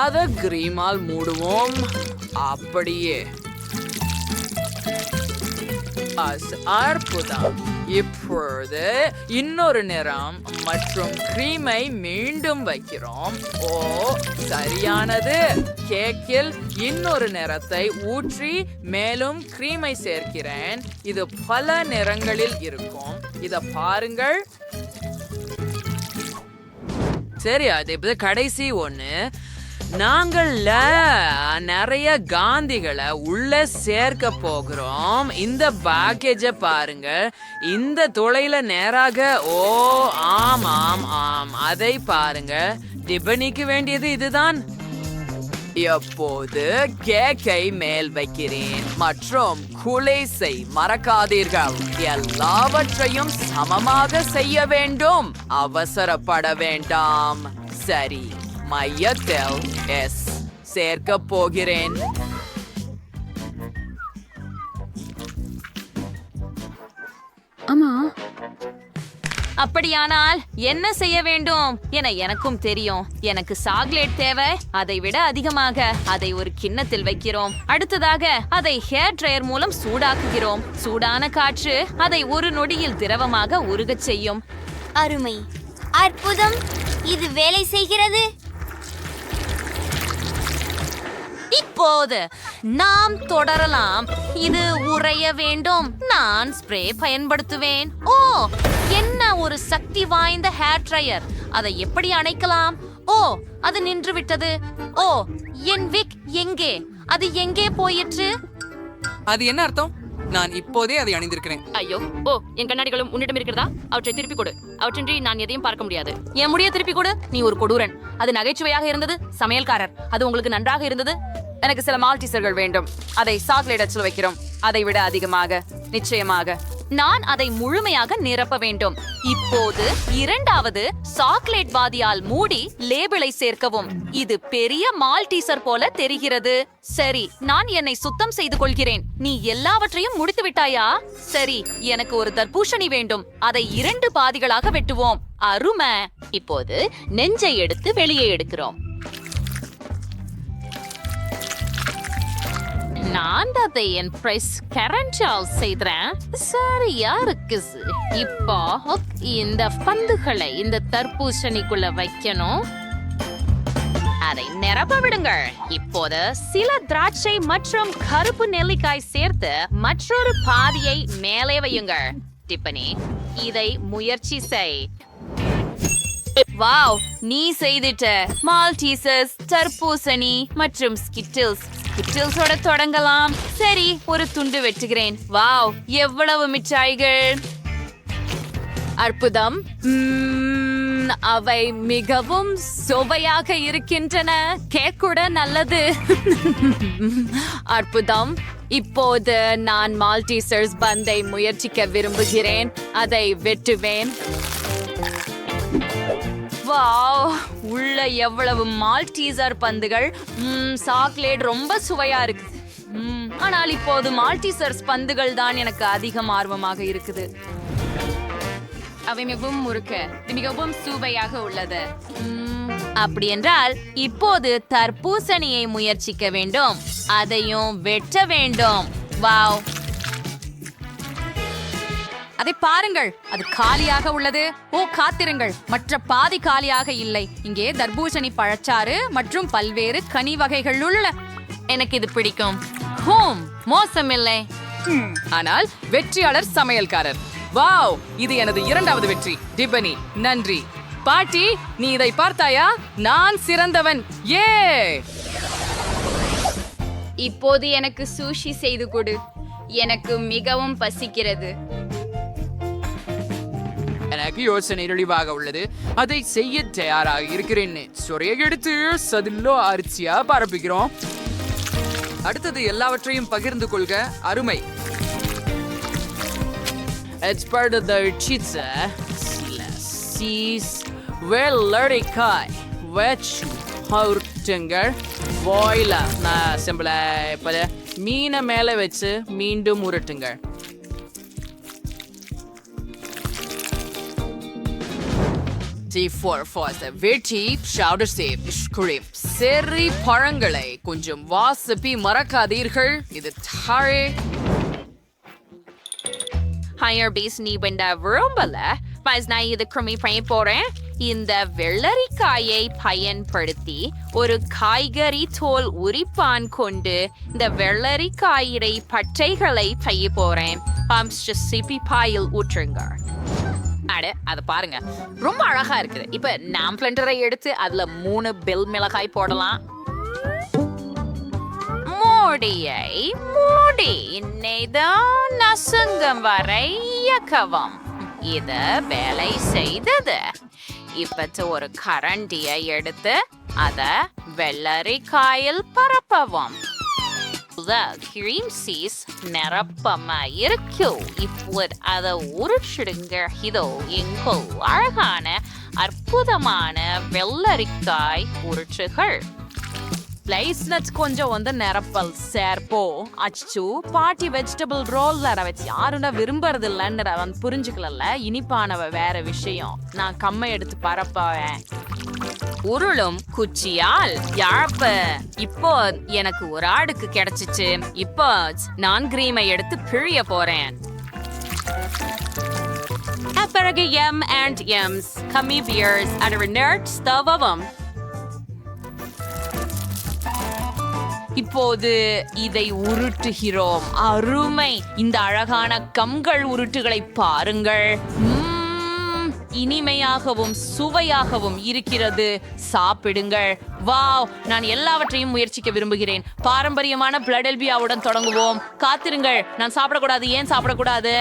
அதை கிரீமால் மூடுவோம். அப்படியே அற்புதம். இப்பொழுது இன்னொரு நிறம் மற்றும் கிரீமை மீண்டும் வைக்கிறோம். ஓ, சரியானது. கேக்கில் இன்னொரு நிறத்தை ஊற்றி மேலும் கிரீமை சேர்க்கிறேன். இது பல நிறங்களில் இருக்கும். இத பாருங்கள். சரி, அது கடைசி ஒண்ணு. நாங்கள் நிறைய காந்திகளை உள்ள சேர்க்க போகிறோம். இந்த பேக்கேஜ பாருங்க. இந்த துளையில நேராக ஓ ஆம், அதை பாருங்க. டிபனிக்கு வேண்டியது இதுதான். எப்போது கேக்கை மேல் வைக்கிறேன் மற்றும் குலேசை மறக்காதீர்கள். எல்லாவற்றையும் சமமாக செய்ய வேண்டும். அவசரப்பட வேண்டாம். சரி, மையத்தில் எஸ் சேர்க்க போகிறேன். அப்படியானால் என்ன செய்ய வேண்டும் என எனக்கும் தெரியும். எனக்கு சாக்லேட் தேவை. அதை விட அதிகமாக அதை ஒரு கிண்ணத்தில் வைக்கிறோம். அடுத்ததாக அதை ஹேர் ட்ரையர் மூலம் சூடாக்குகிறோம். சூடான காற்று அதை ஒரு நொடியில் திரவமாக உருகச் செய்யும். அருமை, அற்புதம், இது வேலை செய்கிறது. இப்போது நாம் தொடரலாம். இது உறைய வேண்டும். நான் ஸ்ப்ரே பயன்படுத்துவேன். ஓ, என்ன ஒரு சக்தி வாய்ந்த ஹேர் ட்ரையர். அதை எப்படி அணைக்கலாம்? ஓ, அது நின்று விட்டது. ஓ, என் விக் எங்கே? அது எங்கே போயிற்று? அது என்ன அர்த்தம்? நான் இப்போதே அதை அணிந்திருக்கிறேன். ஐயோ, ஓ, என் கண்ணாடிகளும் உன்னிடம் இருக்கிறதா? அவற்றை திருப்பி கொடு. அவற்றின்றி நான் எதையும் பார்க்க முடியாது. என் முடிய திருப்பி கொடு. நீ ஒரு கொடூரன். அது நகைச்சுவையாக இருந்தது. சமையல்காரர், அது உங்களுக்கு நன்றாக இருந்தது. எனக்கு சில மால்டீசர்கள் வேண்டும். அதை சாக்லேட் அச்சில் வைக்கிறோம். அதை விட அதிகமாக, நிச்சயமாக. நான் அதை முழுமையாக நிரப்ப வேண்டும். இப்போது இரண்டாவது சாக்லேட் வாதியால் மூடி லேபிளை சேர்க்கவும். இது பெரிய மால்டீசர் போல தெரிகிறது. சரி, நான் என்னை சுத்தம் செய்து கொள்கிறேன். நீ எல்லாவற்றையும் முடித்து விட்டாயா? சரி, எனக்கு ஒரு தர்பூசணி வேண்டும். அதை 2 பாதிகளாக வெட்டுவோம். அருமை. இப்போது நெஞ்சை எடுத்து வெளியே எடுக்கிறோம். நான் அதை என் பிரஸ் கரண்டால் செய்கிறேன். சரியா இருக்கு. இப்போ இந்த பந்துகளை இந்த தர்பூசணிக்குள்ள வைக்கணும். அதை நிரப்ப விடுங்கள். இப்போது சில திராட்சை மற்றும் கருப்பு நெல்லிக்காய் சேர்த்து மற்றொரு பாதியை மேலே வையுங்கள். டிப்பனி, இதை முயற்சி செய். வாவ், நீ செய்திட்ட. மால்டீசஸ், தர்பூசணி மற்றும் ஸ்கிட்டில்ஸோட தொடங்கலாம். சரி, ஒரு துண்டு வெட்டுகிறேன். வாவ், எவ்வளவு மிட்டாய்கள். அற்புதம். அவை மிகவும் சுவையாக இருக்கின்றன. கேக் கூட நல்லது. அற்புதம். இப்போது நான் மால்டீசர்ஸ் பந்தை முயற்சிக்க விரும்புகிறேன். அதை வெட்டுவேன். வாவ், உள்ள எவ்வளவு மால்டீசர் பந்துகள். சாக்லேட் ரொம்ப சுவையா இருக்கு. ஆனால் இப்போது மால்டீசர்ஸ் பந்துகள் தான் எனக்கு அதிகம் ஆர்வமாக இருக்குது. அவை மிகவும் முறுக்கு, மிகவும் சுவையாக உள்ளது. அப்படி என்றால் இப்போது தர்பூசணியை முயற்சிக்க வேண்டும். அதையும் வெட்ட வேண்டும். வாவ், அதை பாருங்கள், அது காலியாக உள்ளது. ஓ, காத்திருங்கள், மற்ற பாதி காலியாக இல்லை. இங்கே தர்பூசணி, பழச்சாறு மற்றும் பல்வேறு கனி வகைகள் உள்ள. எனக்கு இது பிடிக்கும். மோசமில்லை. ஆனால் வெற்றியாளர் சமையல்காரர். வாவ், இது எனது 2வது வெற்றி. டிபனி, நன்றி. பாட்டி, நீ இதை பார்த்தாயா? நான் சிறந்தவன். ஏ, இப்போது எனக்கு சூஷி செய்து கொடு. எனக்கு மிகவும் பசிக்கிறது. எனக்கு யோசனை தெளிவாக உள்ளது. அதை செய்ய தயாராக இருக்கிறேன். சொறையை எடுத்து சதிலோ அரிசியா பரப்புகிறோம். அடுத்தது எல்லாவற்றையும் பகிர்ந்து கொள்க. அருமை. It's part of the pizza. வெள்ளரிக்காய் வச்சு உருட்டுங்கள். வாயில நான் சிம்பிளா மீனை மேலே வச்சு மீண்டும் உருட்டுங்கள். வெட்டி powder shape cream. சரி, பழங்களை கொஞ்சம் வாசப்பி மறக்காதீர்கள். இது தாழே ஹையர் பேஸ் நீ வேண்ட விரும்பல பஸ் நான் இது கிருமி பண்ண போறேன். இந்த வெள்ளரிக்காயை பயன்படுத்தி ஒரு காய்கறி தோல் உரிப்பான் கொண்டு இந்த வெள்ளரிக்காயை பட்டைகளை செய்ய போறேன். சிப்பி பாயில் ஊற்றுங்க. அட அதை பாருங்க, ரொம்ப அழகா இருக்குது. இப்ப நாம் பிளண்டரை எடுத்து அதுல 3 பெல் மிளகாய் போடலாம். மூடி இன்னைதான் நசுங்கம் வரை இயக்கவும். இது வேலை செய்தது. இப்ப ஒரு கரண்டியை எடுத்து அத வெள்ளரிக்காயில் பரப்பவும். கிரீம் சீஸ் நிரப்பமா இருக்கு. இப்போது அதை உருச்சிடுங்க. இதோ எங்கோ அழகான அற்புதமான வெள்ளரிக்காய் உருச்சுகள். ஸ்லைஸ் நட்ஸ் கொஞ்சம் வந்து நிரப்பல் சேர்ப்போ. அச்சு பாட்டி வெஜிடபிள் ரோல் வச்சு யாருன்னா விரும்புறது இல்லைன்னு அவன் புரிஞ்சுக்கல. இனிப்பானவ வேற விஷயம். நான் கம்மை எடுத்து பரப்பவேன். உருளும் குச்சியால் யாழ்ப்பு. இப்போ எனக்கு ஒரு ஆடுக்கு கிடைச்சிச்சு. இப்போ நான் கிரீமை எடுத்து பிழிய போறேன். பிறகு M&M's கம்மி பியர்ஸ் அண்ட் நர்ட் ஸ்தவம். இப்போது இதை உருட்டுகிறோம். அருமை! இந்த அழகான கம்கள் உருட்டுகளை பாருங்கள். இனிமையாகவும் சுவையாகவும் இருக்கிறது. சாப்பிடுங்கள். வாவ்! நான் எல்லாவற்றையும் முயற்சிக்க விரும்புகிறேன். பாரம்பரியமான பிளடெல்பியாவுடன் தொடங்குவோம். காத்திருங்கள். நான் சாப்பிடக்கூடாது. ஏன் சாப்பிடக்கூடாது?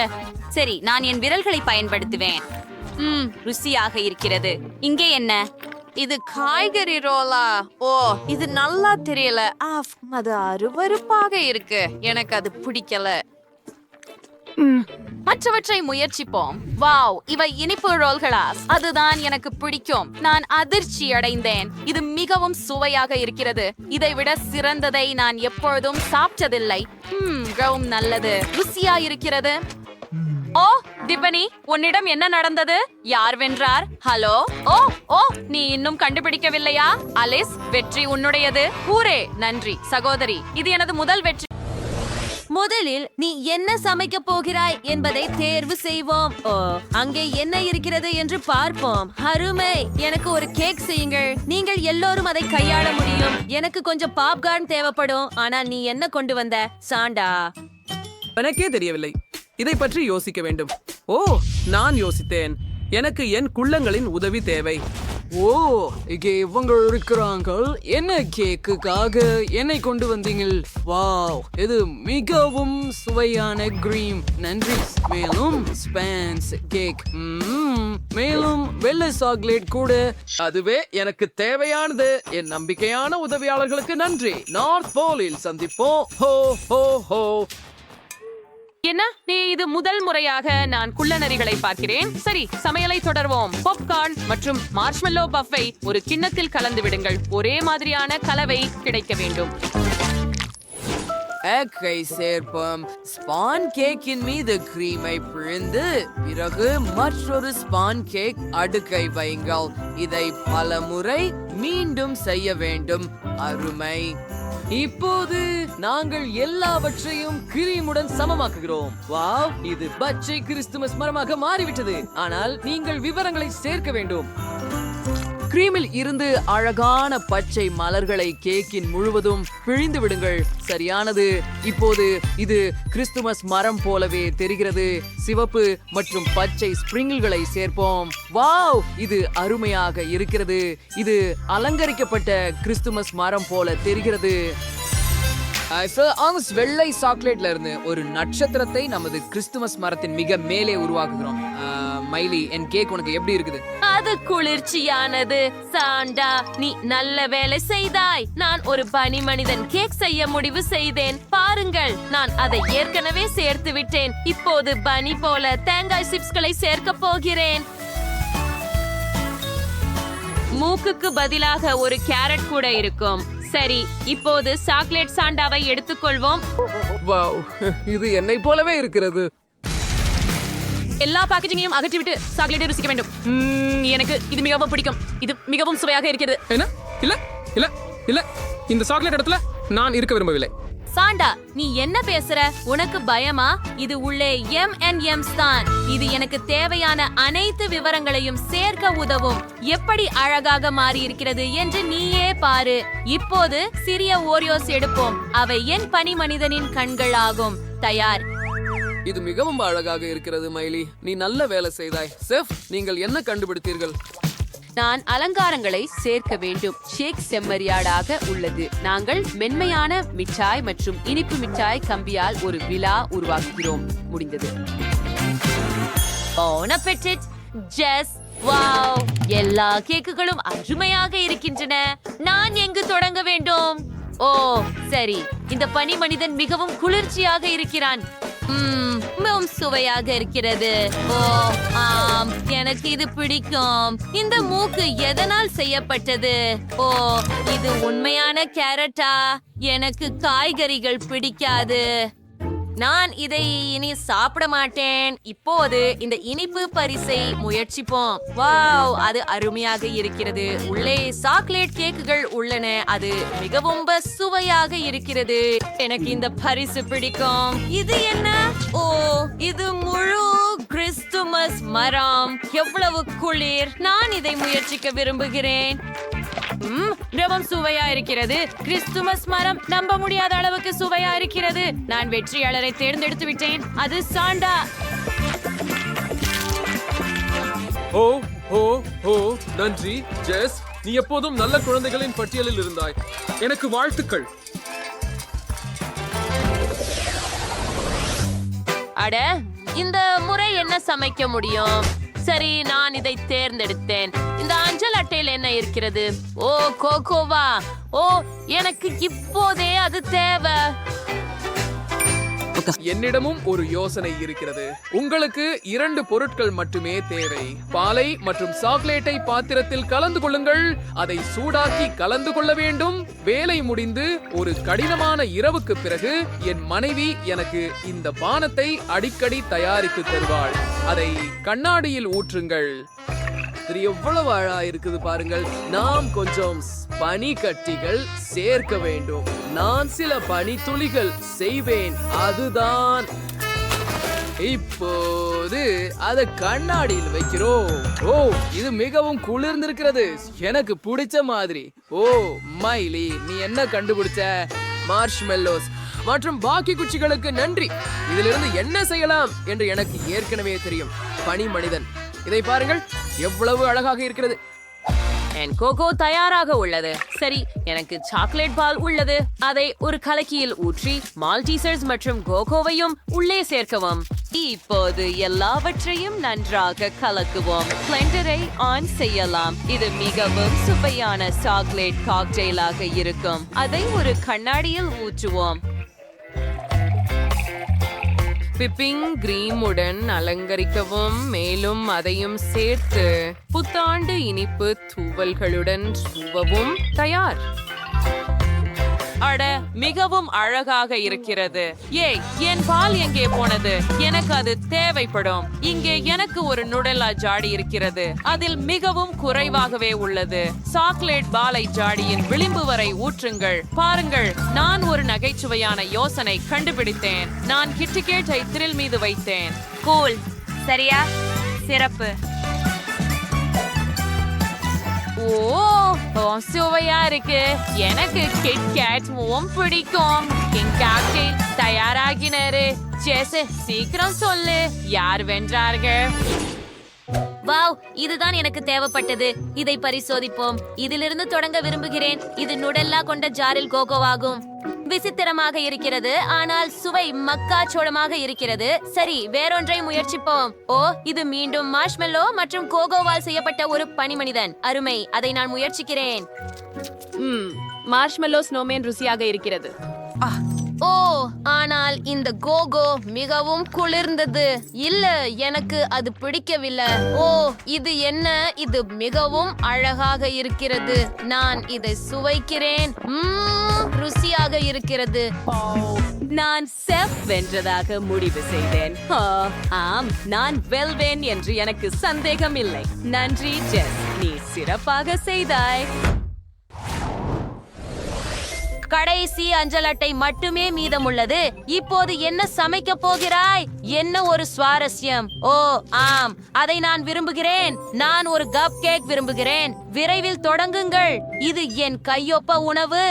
சரி, நான் என் விரல்களை பயன்படுத்துவேன். ருசியாக இருக்கிறது. இங்கே என்ன? இது காய்கறி ரோலா? ஓ, இது நல்லா தெரியல. அது அருவருப்பாக இருக்கு. எனக்கு அது பிடிக்கல. மற்றவற்றை முயற்சிப்போம். வாவ், இவை இனிப்பு ரோல்களா? அதுதான் எனக்கு பிடிக்கும். நான் அதிர்ச்சி அடைந்தேன். இது மிகவும் சுவையாக இருக்கிறது. இதை விட சிறந்ததை நான் எப்பொழுதும் சாப்பிட்டதில்லை. மிகவும் நல்லது. ருசியா இருக்கிறது. ஓ டிபனி, உன்னிடம் என்ன நடந்தது? யார் வென்றார்? ஹலோ? ஓ நீ இன்னும் கண்டுபிடிக்கவில்லையா? அலிஸ், வெற்றி உன்னுடையது. ஹூரே! நன்றி சகோதரி. இது எனது முதல் வெற்றி. முதலில் நீ என்ன சமைக்க போகிறாய் என்பதை தேர்வு செய்வோம். அங்கே என்ன இருக்கிறது என்று பார்ப்போம். அருமை! எனக்கு ஒரு கேக் செய்யுங்கள். நீங்கள் எல்லோரும் அதை கையாள முடியும். எனக்கு கொஞ்சம் பாப்கார்ன் தேவைப்படும். ஆனால் நீ என்ன கொண்டு வந்த? சாண்டா? எனக்கே தெரியவில்லை. இதை பற்றி யோசிக்க வேண்டும். ஓ, நான் யோசித்தேன். எனக்கு என் குள்ளங்களின் உதவி தேவை. ஓ, இங்கே இவங்க இருக்கிறாங்க. என்ன கேக்குக்காக என்னை கொண்டு வந்தீங்கள்? வாவ், இது மிகவும் சுவையான கிரீம். நன்றி. மேலும் ஸ்பான்ஸ் கேக், மேலும் வெள்ளை சாக்லேட் கூட. அதுவே எனக்கு தேவையானது. என் நம்பிக்கையான உதவியாளர்களுக்கு நன்றி. நார்த் போலில் சந்திப்போம். ஹோ ஹோ ஹோ. என்ன நீ? இது முதல் முறையாக நான் குள்ளநரிகளை பார்க்கிறேன். சரி, சமையலை தொடர்வோம். பாப்கார்ன் மற்றும் மார்ஷ்மெல்லோ பஃப்பை ஒரு கிண்ணத்தில் கலந்து விடுங்கள். ஒரே மாதிரியான கலவை கிடைக்க வேண்டும். எக்கை சேர்ப்போம். ஸ்பான் கேக்கின் மீது கிரீமை பிழிந்து பிறகு மற்றொரு ஸ்பான் கேக் அடுக்கை வைங்கள். இதை பல முறை மீண்டும் செய்ய வேண்டும். அருமை! இப்போது நாங்கள் எல்லாவற்றையும் கிரீமுடன் சமமாக்குகிறோம். வாவ், இது பச்சை கிறிஸ்துமஸ் மரமாக மாறிவிட்டது. ஆனால் நீங்கள் விவரங்களை சேர்க்க வேண்டும். கிரீமில் இருந்து அழகான பச்சை மலர்களை கேக்கின் முழுவதும் பிழிந்து விடுங்கள். சரியானது. இப்போது இது கிறிஸ்துமஸ் மரம் போலவே தெரிகிறது. சிவப்பு மற்றும் பச்சை ஸ்பிரிங்கிள்களை சேர்ப்போம். வாவ், இது அருமையாக இருக்கிறது. இது அலங்கரிக்கப்பட்ட கிறிஸ்துமஸ் மரம் போல தெரிகிறது. வெள்ளை சாக்லேட்ல இருந்து ஒரு நட்சத்திரத்தை நமது கிறிஸ்துமஸ் மரத்தின் மிக மேலே உருவாக்குகிறோம். மைலி, என் கேக் உனக்கு எப்படி இருக்குது? அது குளிர்ச்சியானது. சாண்டா, நீ நல்ல வேலை செய்தாய். நான் ஒரு பனி மனிதன் கேக் செய்ய முடிவு செய்தேன். பாருங்கள், நான் அதை ஏற்கனவே சேர்த்து விட்டேன். இப்போது பனி போல தேங்காய் சிப்ஸ்களை சேர்க்க போகிறேன். மூக்குக்கு பதிலாக ஒரு கேரட் கூட இருக்கும். சரி, இப்போது சாக்லேட் சாண்டாவை எடுத்துக்கொள்வோம். வாவ், இது என்னை போலவே இருக்கிறது. எல்லா பேக்கேஜிங்கையும் அகற்றிவிட்டு சாக்லேட்டை ருசிக்க வேண்டும். எனக்கு இது மிகவும் பிடிக்கும். இது மிகவும் சுவையாக இருக்கிறது. என்ன? இல்ல இல்ல இல்ல, இந்த சாக்லேட் இடத்துல நான் இருக்க விரும்பவில்லை. சாண்டா, நீ என்ன பேசுற? உனக்கு பயமா? இது உள்ளே M&M's தான். இது எனக்கு தேவையான அனைத்து விவரங்களையும் சேர்க்க உதவும். எப்படி அழகாக மாறி இருக்கிறது என்று நீயே பாரு. இப்போது சிறிய ஓரியோஸ் எடுப்போம். அவை என் பனி மனிதனின் கண்கள் ஆகும். தயார். இது மிகவும் அழகாக இருக்கிறது மைலி. நீ நல்ல வேலை செய்தாய். செஃப், நீங்கள் என்ன கண்டுபிடித்தீர்கள்? நான் அலங்காரங்களை சேர்க்க வேண்டும். ஷேக் செம்மறியாடாக உள்ளது. நாங்கள் மென்மையான மிட்டாய் மற்றும் இனிப்பு மிட்டாய் கம்பியால் ஒரு விழா உருவாக்குகிறோம். முடிந்தது. Bon appetit, Jess. வாவ், எல்லா கேக்குகளும் அருமையாக இருக்கின்றன. நான் எங்கு தொடங்க வேண்டும்? ஓ சரி, இந்த பனி மனிதன் மிகவும் குளிர்ச்சியாக இருக்கிறான். மிகவும் சுவையாக இருக்கிறது. ஓ ஆம், எனக்கு இது பிடிக்கும். இந்த மூக்கு எதனால் செய்யப்பட்டது? ஓ, இது உண்மையான கேரட்டா? எனக்கு காய்கறிகள் பிடிக்காது. நான் இதை இனி சாப்பிட மாட்டேன். இப்போது இந்த இனிப்பு பரிசை முயற்சிப்போம். வாவ், அது அருமையாக இருக்கிறது. உள்ளே சாக்லேட் கேக்குகள் உள்ளன. அது மிகவும் சுவையாக இருக்கிறது. எனக்கு இந்த பரிசு பிடிக்கும். இது என்ன? ஓ, இது முழு கிறிஸ்துமஸ் மரம். எவ்வளவு குளிர். நான் இதை முயற்சிக்க விரும்புகிறேன். மிகவும் சுவையா இருக்கிறது. கிறிஸ்துமஸ் மரம் நம்ப முடியாத அளவுக்கு சுவையா இருக்கிறது. நான் வெற்றியாளரை தேர்ந்தெடுத்து விட்டேன். அது சாண்டா. ஓ ஓ ஓ, நன்றி ஜெஸ். நீ எப்போதும் நல்ல குழந்தைகளின் பட்டியலில் இருந்தாய். எனக்கு வாழ்த்துக்கள். அட, இந்த முறை என்ன சமைக்க முடியும்? சரி, நான் இதை தேர்ந்தெடுத்தேன். இந்த அஞ்சல் அட்டையில் என்ன இருக்கிறது? ஓ, கோகோவா. ஓ, எனக்கு இப்போதே அது தேவை. என்னிடமும் ஒரு யோசனை இருக்கிறது. உங்களுக்கு 2 பொருட்கள் மட்டுமே தேவை. பாலை மற்றும் சாக்லேட்டை பாத்திரத்தில் கலந்து கொள்ளுங்கள். அதை சூடாக்கி கலந்து கொள்ள வேண்டும். வேலை முடிந்து ஒரு கடினமான இரவுக்கு பிறகு என் மனைவி எனக்கு இந்த பானத்தை அடிக்கடி தயாரித்து தருவாள். அதை கண்ணாடியில் ஊற்றுங்கள். இது எவ்வளவு அழகா இருக்குது பாருங்கள். நாம் கொஞ்சம் பனி கட்டிகள் சேர்க்க வேண்டும். நான் சில பனி துளிகள் செய்வேன். அதுதான். இப்போது அதை கண்ணாடியில் வைக்கிறோம். ஓ, இது மிகவும் குளிர்ந்திருக்கிறது. எனக்கு பிடிச்ச மாதிரி. ஓ மைலி, நீ என்ன கண்டுபிடிச்ச? மார்ஷ்மெல்லோஸ் மற்றும் பாக்கி குச்சிகளுக்கு நன்றி. இதிலிருந்து என்ன செய்யலாம் என்று எனக்கு ஏற்கனவே தெரியும். பனி மனிதன். இதை பாருங்கள், எவ்வளவு அழகாக இருக்கிறது. என் கோகோ தயாராக உள்ளது. சரி, எனக்கு சாக்லேட் பால் உள்ளது. அதை ஒரு கலக்கியில் ஊற்றி மால்டீசர்ஸ் மற்றும் கோகோவையும் உள்ளே சேர்க்கவும். இப்போது எல்லாவற்றையும் நன்றாக கலக்குவோம். பிளெண்டரை ஆன் செய்யலாம். இது மிகவும் சுவையான சாக்லேட் காக்டெயிலாக இருக்கும். அதை ஒரு கண்ணாடியில் ஊற்றுவோம். விப்பிங் கிரீமுடன் அலங்கரிக்கவும். மேலும் அதையும் சேர்த்து புத்தாண்டு இனிப்பு தூவல்களுடன் தூவவும் தயார். அட, மிகவும் அழகாக இருக்கிறது. ஏய், என் பால் எங்கே போனது? எனக்கு அது தேவைப்படும். இங்கே எனக்கு ஒரு நுடலா ஜாடி இருக்கிறது. அதில் மிகவும் குறைவாகவே உள்ளது. சாக்லேட் பாலை ஜாடியின் விளிம்பு வரை ஊற்றுங்கள். பாருங்கள், நான் ஒரு நகைச்சுவையான யோசனை கண்டுபிடித்தேன். நான் கிட்கேட்டை திரில் மீது வைத்தேன். கூல். சரியா? சிறப்பு. ஓ, சுவையா இருக்கு. எனக்கு கிட்கேட் மிகவும் பிடிக்கும். கிட்கேட் தயாராகினாரு. ஜெஸ், சீக்கிரம் சொல்லு, யார் வென்றார்கள்? வாவ், இதுதான் எனக்கு தேவைப்பட்டது. இதை பரிசோதிப்போம். இதிலிருந்து தொடங்க விரும்புகிறேன். இது நுடல்லா கொண்ட ஜாரில் கோகோவாகும். விசித்திரமாக இருக்கிறது, ஆனால் சுவை மக்காச்சோளமாக இருக்கிறது. சரி, வேறொன்றை முயற்சிப்போம். ஓ, இது மீண்டும் மார்ஷ்மெல்லோ மற்றும் கோகோவால் செய்யப்பட்ட ஒரு பனிமனிதன். அருமை, அதை நான் முயற்சிக்கிறேன். மார்ஷ்மெல்லோ ஸ்னோமேன் ருசியாக இருக்கிறது. ஓ, ஆனால் இந்த கோகோ மிகவும் குளிர்ந்தது. இல்ல, எனக்கு அது பிடிக்கவில்லை. ஓ, இது என்ன? இது மிகவும் அழகாக இருக்கிறது. நான் இதை சுவைக்கிறேன். ருசியாக இருக்கிறது. நான் செஃப் வென்றதாக முடிவு செய்தேன். ஆம், நான் வெல்வேன் என்று எனக்கு சந்தேகம் இல்லை. நன்றி ஜெஸ், நீ சிறப்பாக செய்தாய். கடைசி அஞ்சல் அட்டை மட்டுமே மீதமுள்ளது. இப்போது என்ன சமைக்க போகிறாய்? என்ன ஒரு சுவாரஸ்யம்! ஓ ஆம், அதை நான் விரும்புகிறேன். நான் ஒரு கப் கேக் விரும்புகிறேன். விரைவில் தொடங்குங்கள். இது என் கையொப்ப உணவு.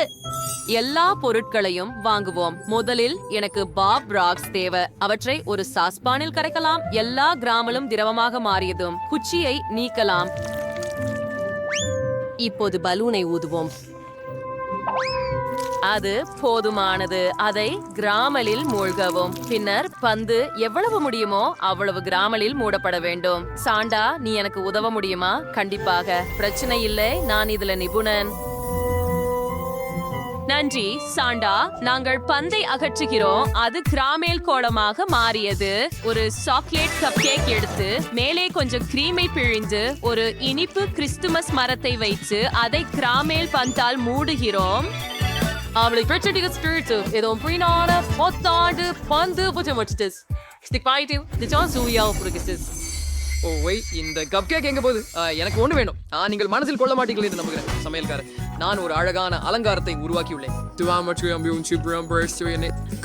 எல்லா பொருட்களையும் வாங்குவோம். முதலில் எனக்கு பாப் ராக்ஸ் தேவை. அவற்றை ஒரு சாஸ்பானில் கரைக்கலாம். எல்லா கிராமலும் திரவமாக மாறியதும் குச்சியை நீக்கலாம். இப்போது பலூனை ஊதுவோம். அது போதுமானது. அதை கிராமலில் மூழ்கவும். பின்னர் பந்து எவ்வளவு முடியுமோ அவ்வளவு கிராமலில் மூடப்பட வேண்டும். சாண்டா, நீ எனக்கு உதவ முடியுமா? கண்டிப்பாக, பிரச்சனை இல்லை, நான் இதுல நிபுணன். நன்றி சாண்டா. நாங்கள் பந்தை அகற்றுகிறோம். அது கிராமேல் கோலமாக மாறியது. ஒரு சாக்லேட் கப் கேக் எடுத்து மேலே கொஞ்சம் கிரீமை பிழிந்து ஒரு இனிப்பு கிறிஸ்துமஸ் மரத்தை வைத்து அதை கிராமேல் பந்தால் மூடுகிறோம். அவளை பிரச்சனைக்கு ஸ்பிரிட்டு ஏதோ புரியாத பொத்தாண்டு பந்து புத்தமச்சிட்டஸ் ஸ்டிக்பாயிட்டு திஜான் சூயா புரிகிஸ்டஸ். ஓ ஒய், இந்த கப் கேக் எங்க போகுது? எனக்கு ஒண்ணு வேணும். நீங்கள் மனசில் கொள்ள மாட்டீர்கள் என்று நம்புகிறேன் சமையல்காரர். நான் ஒரு அழகான அலங்காரத்தை உருவாக்கியுள்ளேன்.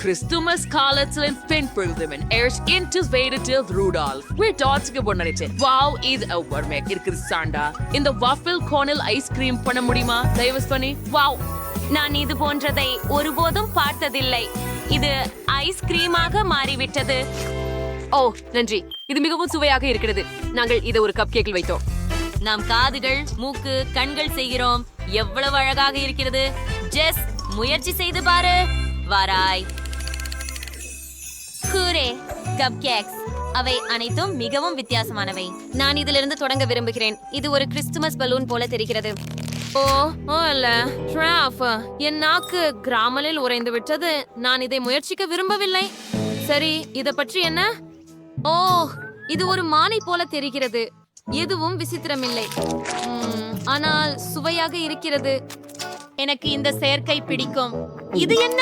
கிறிஸ்துமஸ் காலத்தின் பின்புறதுமன் ஏர்ஸ் இன்டிவேட்டட் ரூடால்ஃப் we're dancing பண்ணனிச்சேன். வாவ், இது ஓவர்மேக் இருக்குது சாண்டா. இந்த வாஃபிள் கோனில் ஐஸ்கிரீம் பண்ண முடியுமா தயவு பண்ணி? வாவ், நான் இது போன்றதை ஒருபோதும் பார்த்ததில்லை. இது ஐஸ்கிரீமாக மாறிவிட்டது. ஓ நன்றி, இது மிகவும் சுவையாக இருக்கிறது. நாங்கள் இதை ஒரு கப் கேக்கில் வைத்தோம். நாம் காதுகள், மூக்கு, கண்கள் செய்கிறோம். எவ்வளவு அழகாக இருக்கிறது. ஜெஸ், முயற்சி செய்து பாரு. வாராய். ஹூரே, கப் கேக்ஸ். அவை அனைத்தும் மிகவும் வித்தியாசமானவை. நான் இதிலிருந்து தொடங்க விரும்புகிறேன். இது ஒரு கிறிஸ்துமஸ் பலூன் போல தெரிகிறது. ஓ இல்ல, என் நாக்கு கிராமலில் உறைந்து விட்டது. நான் இதை முயற்சிக்க விரும்பவில்லை. சரி, இத பற்றி என்ன? ஓ, இது ஒரு மானை போல தெரிகிறது. எதுவும் விசித்திரமில்லை, ஆனால் சுவையாக இருக்கிறது. எனக்கு இந்த சேர்க்கை பிடிக்கும். இது என்ன?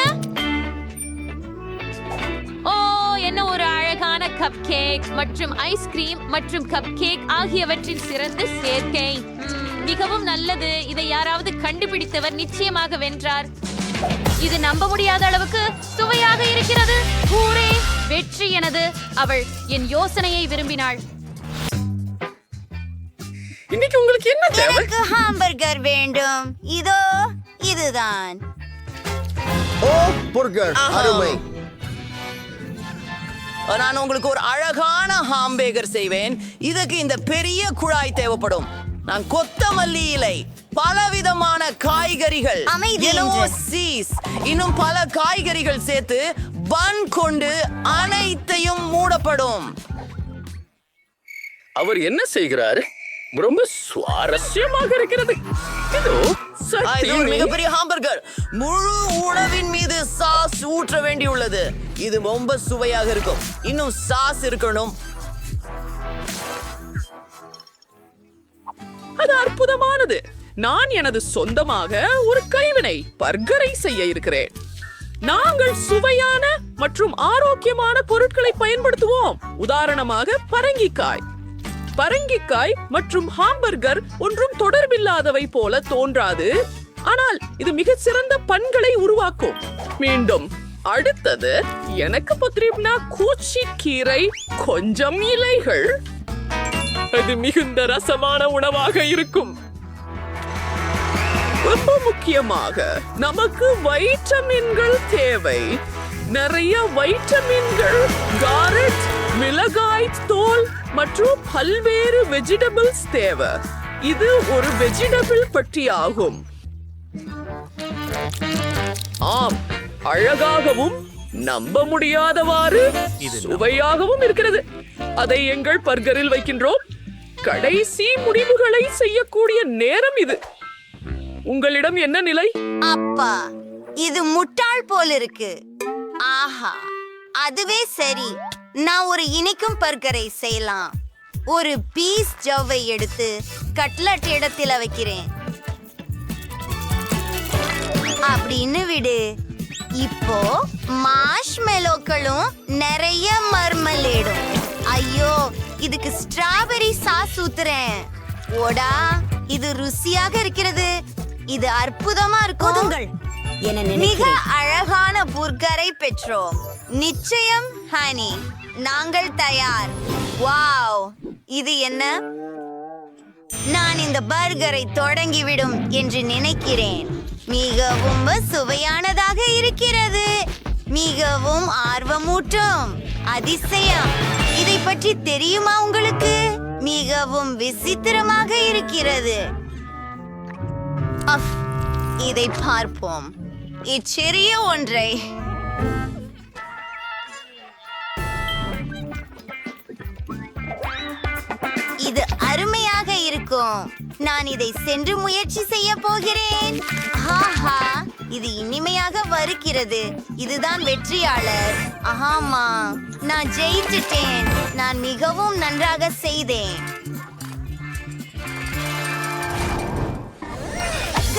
ஓ, என்ன ஒரு அழகான கப் கேக் மற்றும் ஐஸ்கிரீம் மற்றும் கப் கேக் ஆகியவற்றின் சிறந்த சேர்க்கை. மிகவும் நல்லது. இதை யாராவது கண்டுபிடித்தவர் நிச்சயமாக வென்றார். இது நம்ப முடியாத அளவுக்கு சுவையாக இருக்கிறது. ஹூரே, வெற்றி எனது. அவள் என் யோசனையை விரும்பினாள். இன்னைக்கு உங்களுக்கு என்ன தேவை? எனக்கு ஹாம்பர்கர் வேண்டும். இதோ இதுதான். ஓ பர்கர், அருமை. நான் உங்களுக்கு ஒரு அழகான ஹாம்பேகர் செய்வேன். இதுக்கு இந்த பெரிய குழாய் தேவைப்படும். நான் கொத்தமல்லி இலை, பலவிதமான காய்கறிகள், சீஸ், இன்னும் பல காய்கறிகள் சேர்த்து பன் கொண்டு அனைத்தையும் மூடப்படும். அவர் என்ன செய்கிறார்? ரொம்ப சுவாரஸ்யமாக இருக்கிறது. இதோ மிகப்பெரிய ஹாம்பர்கர். முழு உணவின் மீது சாஸ் ஊற்ற வேண்டியுள்ளது. இது ரொம்ப சுவையாக இருக்கும். இன்னும் சாஸ் இருக்கணும். அது அற்புதமானது. நான் எனது சொந்தமாக ஒரு கைவினை பர்கரை செய்ய இருக்கிறேன். நாங்கள் சுவையான மற்றும் ஆரோக்கியமான பொருட்களை பயன்படுத்துவோம். உதாரணமாக பரங்கிக்காய் மற்றும் ஹாம்பர்கர் ஒன்றும் தொடர்பில்லாதவை போல தோன்றாது, ஆனால் இது மிக சிறந்த பன்களை உருவாக்கும். மீண்டும் அடுத்தது எனக்கு பத்திரிப்னா கூச்சி கீரை, கொஞ்சம் இலைகள். அது மிகுந்த ரசமான உணவாக இருக்கும். ரொம்ப முக்கியமாக நமக்கு வைட்டமின்கள் தேவை. நிறைய வைட்டமின்கள், கேரட், மிளகாய் தோல் மற்றும் பல்வேறு வெஜிடபிள்ஸ் தேவை. இது ஒரு வெஜிடபிள் பட்டியாகும். ஆம், அழகாகவும் நம்ப முடியாதவாறு சுவையாகவும் இருக்கிறது. அதை எங்கள் பர்கரில் வைக்கின்றோம். கடைசி முடிவுகளை செய்யக்கூடிய நேரம் இது. உங்களிடம் என்ன நிலை? அப்பா, இது முட்டாள் போல் இருக்கு. ஆஹா, அதுவே சரி. நான் ஒரு இனிக்கும் பர்கரை செய்யலாம். ஒரு பீஸ் ஜவ்வை எடுத்து கட்லட் இடத்துல வைக்கிறேன். அப்படின்னு விடு. இப்போ மார்ஷ்மெலோக்களும் நிறைய மர்மலேடும். ஐயோ, இதுக்கு ஸ்ட்ராபெரி சாஸ் ஊத்துறேன். ஓடா, இது ருசியாக இருக்கிறது. இது அற்புதமா இருக்கும். மிக அழகான புர்கரை பெற்றோம். நிச்சயம் ஹனி, நாங்கள் தயார். வாவ், இது என்ன? நான் இந்த பர்கரை தொடங்கிவிடும் என்று நினைக்கிறேன். மிகவும் சுவையானதாக இருக்கிறது. மிகவும் ஆர்வமூட்டும். அதிசயம். இதை பற்றி தெரியுமா உங்களுக்கு? மிகவும் விசித்திரமாக இருக்கிறது. இதை பார்ப்போம். இச்சிறிய ஒன்றை இது அருமையாக இருக்கும். நான் இதை சென்று முயற்சி செய்ய போகிறேன். ஆஹா, இது இனிமையாக வருகிறது. இதுதான் வெற்றியாளர். ஆமா, நான் ஜெயிச்சிட்டேன். நான் மிகவும் நன்றாக செய்தேன்.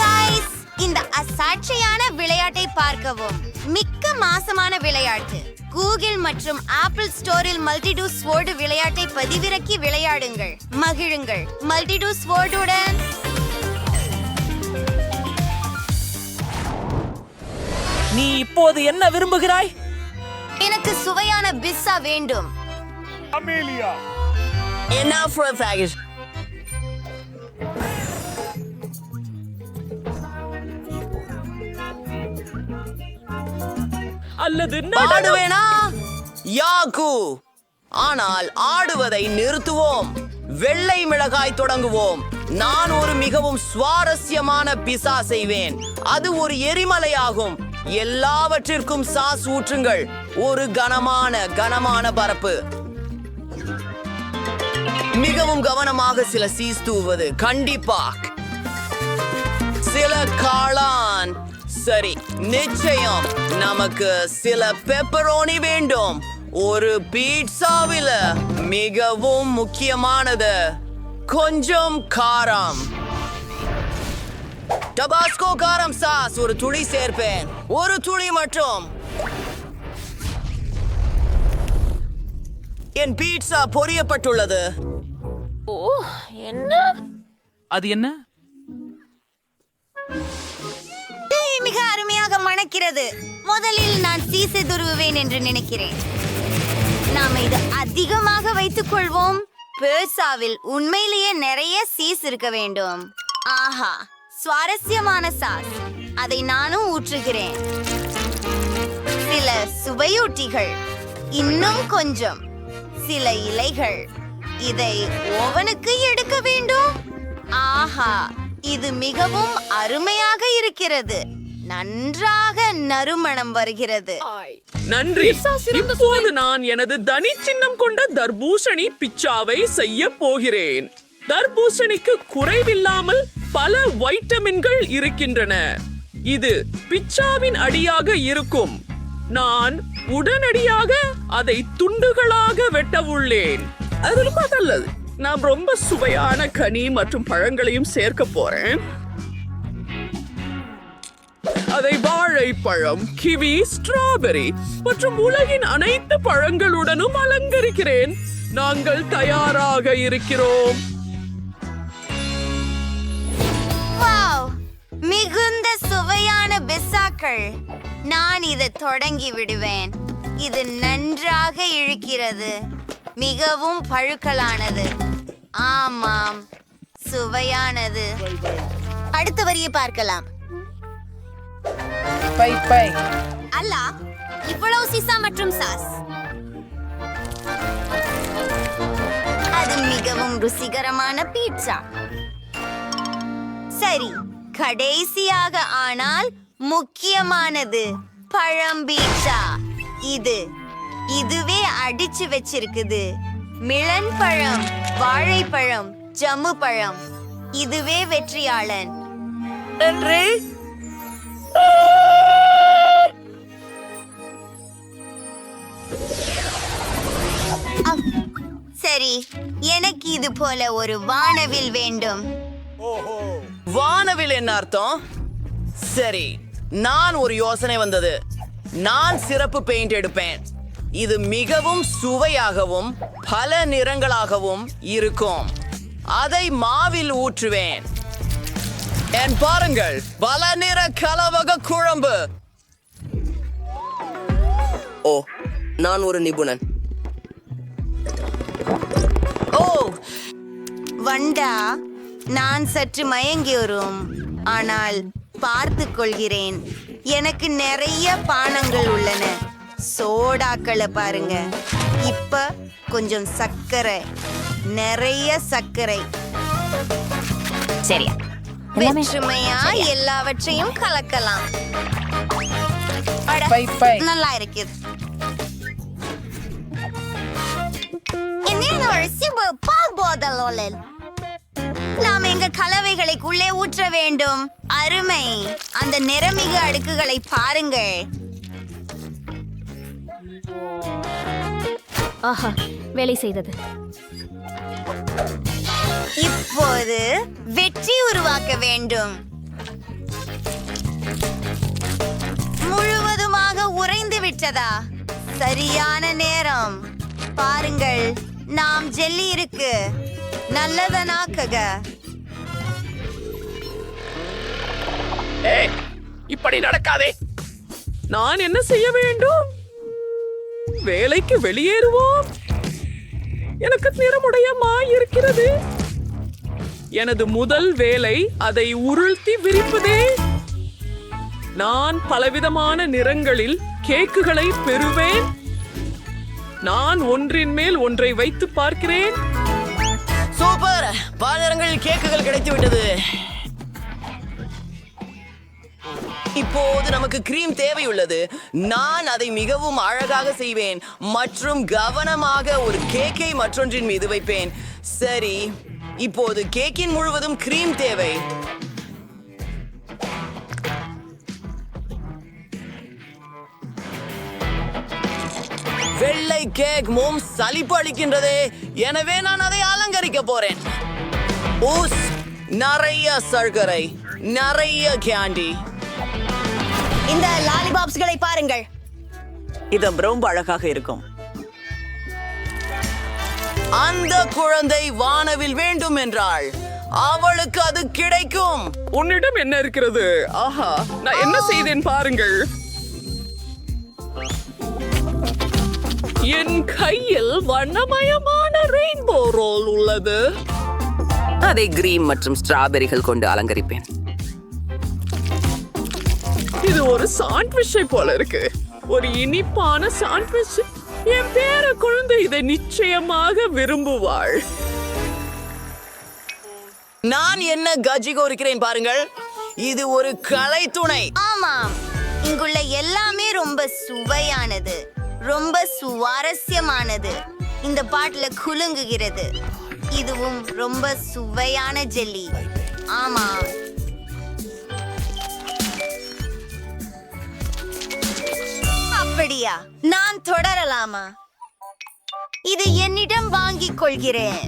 Guys, இந்த அசாட்சியான விளையாட்டை பார்க்கவும். மிக்க மாசமான விளையாட்டு. கூகிள் மற்றும் ஆப்பிள் ஸ்டோரில் மல்டிடூ ஸ்வோர்டு விளையாட்டை பதிவிறக்கி விளையாடுங்கள், மகிழுங்கள். மல்டிடூ ஸ்வோர்டுடன் நீ இப்போது என்ன விரும்புகிறாய்? எனக்கு சுவையான பிஸ்ஸா வேண்டும். Enough for a package. அல்லது ஆடுவேனா? யாக்கு. ஆனால் ஆடுவதை நிறுத்துவோம். வெள்ளை மிளகாய் தொடங்குவோம். நான் ஒரு மிகவும் சுவாரஸ்யமான பிசா செய்வேன். அது ஒரு எரிமலையாகும். எல்லாவற்றிற்கும் சாஸ் ஊற்றுங்கள். ஒரு கனமான பரப்பு. மிகவும் கவனமாக சில சீஸ் தூவது. கண்டிப்பா சில காளான். சரி, நிச்சயம் நமக்கு சில பெப்பரோனி வேண்டும். ஒரு பீட்சாவில் மிகவும் முக்கியமானது கொஞ்சம் காரம். டபாஸ்கோ காரம் சாஸ் ஒரு துளி சேர்ப்பேன். ஒரு துளி மட்டும். என் பீட்சா பொரியப்பட்டுள்ளது. அது என்ன? மிக அருமையாக மணக்கிறது. முதலில் நான் சீஸை துருவுவேன் என்று நினைக்கிறேன். நாம இது அதிகமாக வைத்துக் கொள்வோம். பீட்சாவில் உண்மையிலேயே நிறைய சீஸ் இருக்க வேண்டும். ஆஹா, சுவாரஸ்யமான சாஸ். அதை நானும் ஊற்றுகிறேன். சில சுவையூட்டிகள், இன்னும் கொஞ்சம், சில இலைகள். இதை ஓவனுக்கு எடுக்க வேண்டும். ஆஹா, இது மிகவும் அருமையாக இருக்கிறது. நன்றாக நறுமணம் வருகிறது. நன்றி. இப்போது நான் எனது தனி சின்னம் கொண்ட தர்பூசணி பிச்சாவை செய்ய போகிறேன். தர்பூசணிக்கு குறைவில்லாமல் பல வைட்டமின்கள் இருக்கின்றன. இது பிச்சாவின் அடியாக இருக்கும். நான் உடனடியாக அதை துண்டுகளாக வெட்ட உள்ளேன். அது ரொம்ப நல்லது. நான் ரொம்ப சுவையான கனி மற்றும் பழங்களையும் சேர்க்க போறேன். அதை வாழைப்பழம், கிவி, ஸ்ட்ராபெரி மற்றும் உலகின் அனைத்து பழங்களுடனும் அலங்கரிக்கிறேன். நாங்கள் தயாராக இருக்கிறோம். வாவ், மிகுந்த சுவையான பிஸ்ஸாக்கள். நான் இதை தொடங்கி விடுவேன். இது நன்றாக இழுக்கிறது. மிகவும் பழுக்கலானது. ஆமாம், சுவையானது. அடுத்த வரியை பார்க்கலாம். அல்லா, இவ்வளவு சீசா மற்றும் சாஸ். அது மிகவும் ருசிகரமான பீட்சா. சரி, கடைசியாக ஆனால் முக்கியமானது பழம் பீட்சா. இதுவே அடிச்சு வச்சிருக்குது. மிளன் பழம், வாழைப்பழம், ஜம்மு பழம். இதுவே வெற்றியாளன். சரி, எனக்கு இது போல ஒரு வானவில் வேண்டும். வானவில் என்ன அர்த்தம்? சரி, நான் ஒரு யோசனை வந்தது. நான் சிறப்பு பெயிண்ட் எடுப்பேன். இது மிகவும் சுவையாகவும் பல நிறங்களாகவும் இருக்கும். அதை மாவில் ஊற்றுவேன். என் பாருங்கள், பல நிற கலவக குழம்பு. ஓ, நான் ஒரு நிபுணன். ஓ வண்டா, நான் சற்று மயங்கி வரும். ஆனால் பார்த்துக் கொள்கிறேன். எனக்கு நிறைய பானங்கள் உள்ளன. சோடாக்களை பாருங்க. இப்ப கொஞ்சம் சர்க்கரை, நிறைய சர்க்கரை. சரியா, வெற்றுமையா எல்லாவற்றையும் கலக்கலாம். அட, நல்லா இருக்குது. நாம் எங்க கலவைகளுக்குள்ளே ஊற்ற வேண்டும். அருமை. அந்த நிறமிகு அடுக்குகளை பாருங்கள். ஆஹா, வேலை செய்தது. இப்போது வெற்றி உருவாக்க வேண்டும். முழுவதுமாக உறைந்து விட்டதா? சரியான நேரம். பாருங்கள், நாம் ஜெல்லி இருக்கு. நல்லதனாக்குக. ஏய், இப்படி நடக்காதே. நான் என்ன செய்ய வேண்டும்? வேலைக்கு வெளியேறுவோம். எனக்கு நிறமுடையமா இருக்கிறது. எனது முதல் வேலை அதை உருள்த்தி விரிப்பதே. நான் பலவிதமான நிறங்களில் கேக்குகளை பெறுவேன். நான் ஒன்றின் மேல் ஒன்றை வைத்து பார்க்கிறேன். சூப்பர், பல நிறங்களில் கேக்குகள் கிடைத்து விட்டது. இப்போது நமக்கு கிரீம் தேவையுள்ளது. நான் அதை மிகவும் அழகாக செய்வேன் மற்றும் கவனமாக ஒரு கேக்கை மற்றொன்றின் மீது வைப்பேன். சரி, இப்போது கேக்கின் முழுவதும் கிரீம் தேவை. வெள்ளை கேக் மோம் சலிப்பு அளிக்கின்றது. எனவே நான் அதை அலங்கரிக்க போறேன். ஊஸ், நிறைய சர்க்கரை, நிறைய கேண்டி. இந்த லாலிபாப்ஸ்களை பாருங்கள். இது ரொம்ப அழகாக இருக்கும். அந்த குழந்தை வானவில் வேண்டும் என்றாள். அவளுக்கு அது கிடைக்கும். உன்னிடம் என்ன இருக்கிறது? ஆஹா, நான் என்ன செய்தேன் பாருங்கள். என் கையில் வண்ணமயமான ரெயின்போ ரோல் உள்ளது. அதை கிரீம் மற்றும் ஸ்ட்ராபெரிகள் கொண்டு அலங்கரிப்பேன். இது ஒரு சாண்ட்விச்சை போல இருக்கு. ஒரு இனிப்பான சாண்ட்விச். என் பேர குழந்தை இதை நிச்சயமாக விரும்புவாள். நான் என்ன கஜ்ஜி கோருக்கிறேன் பாருங்கள். இது ஒரு கலை துணை. ஆமாம், இங்குள்ள எல்லாமே ரொம்ப சுவையானது, ரொம்ப சுவாரஸ்யமானது. இந்த பாட்டுல குலுங்குகிறது. இதுவும் ரொம்ப சுவையான ஜெல்லி. ஆமா, அப்படியா? நான் தொடரலாமா? இது என்னிடம் வாங்கிக் கொள்கிறேன்.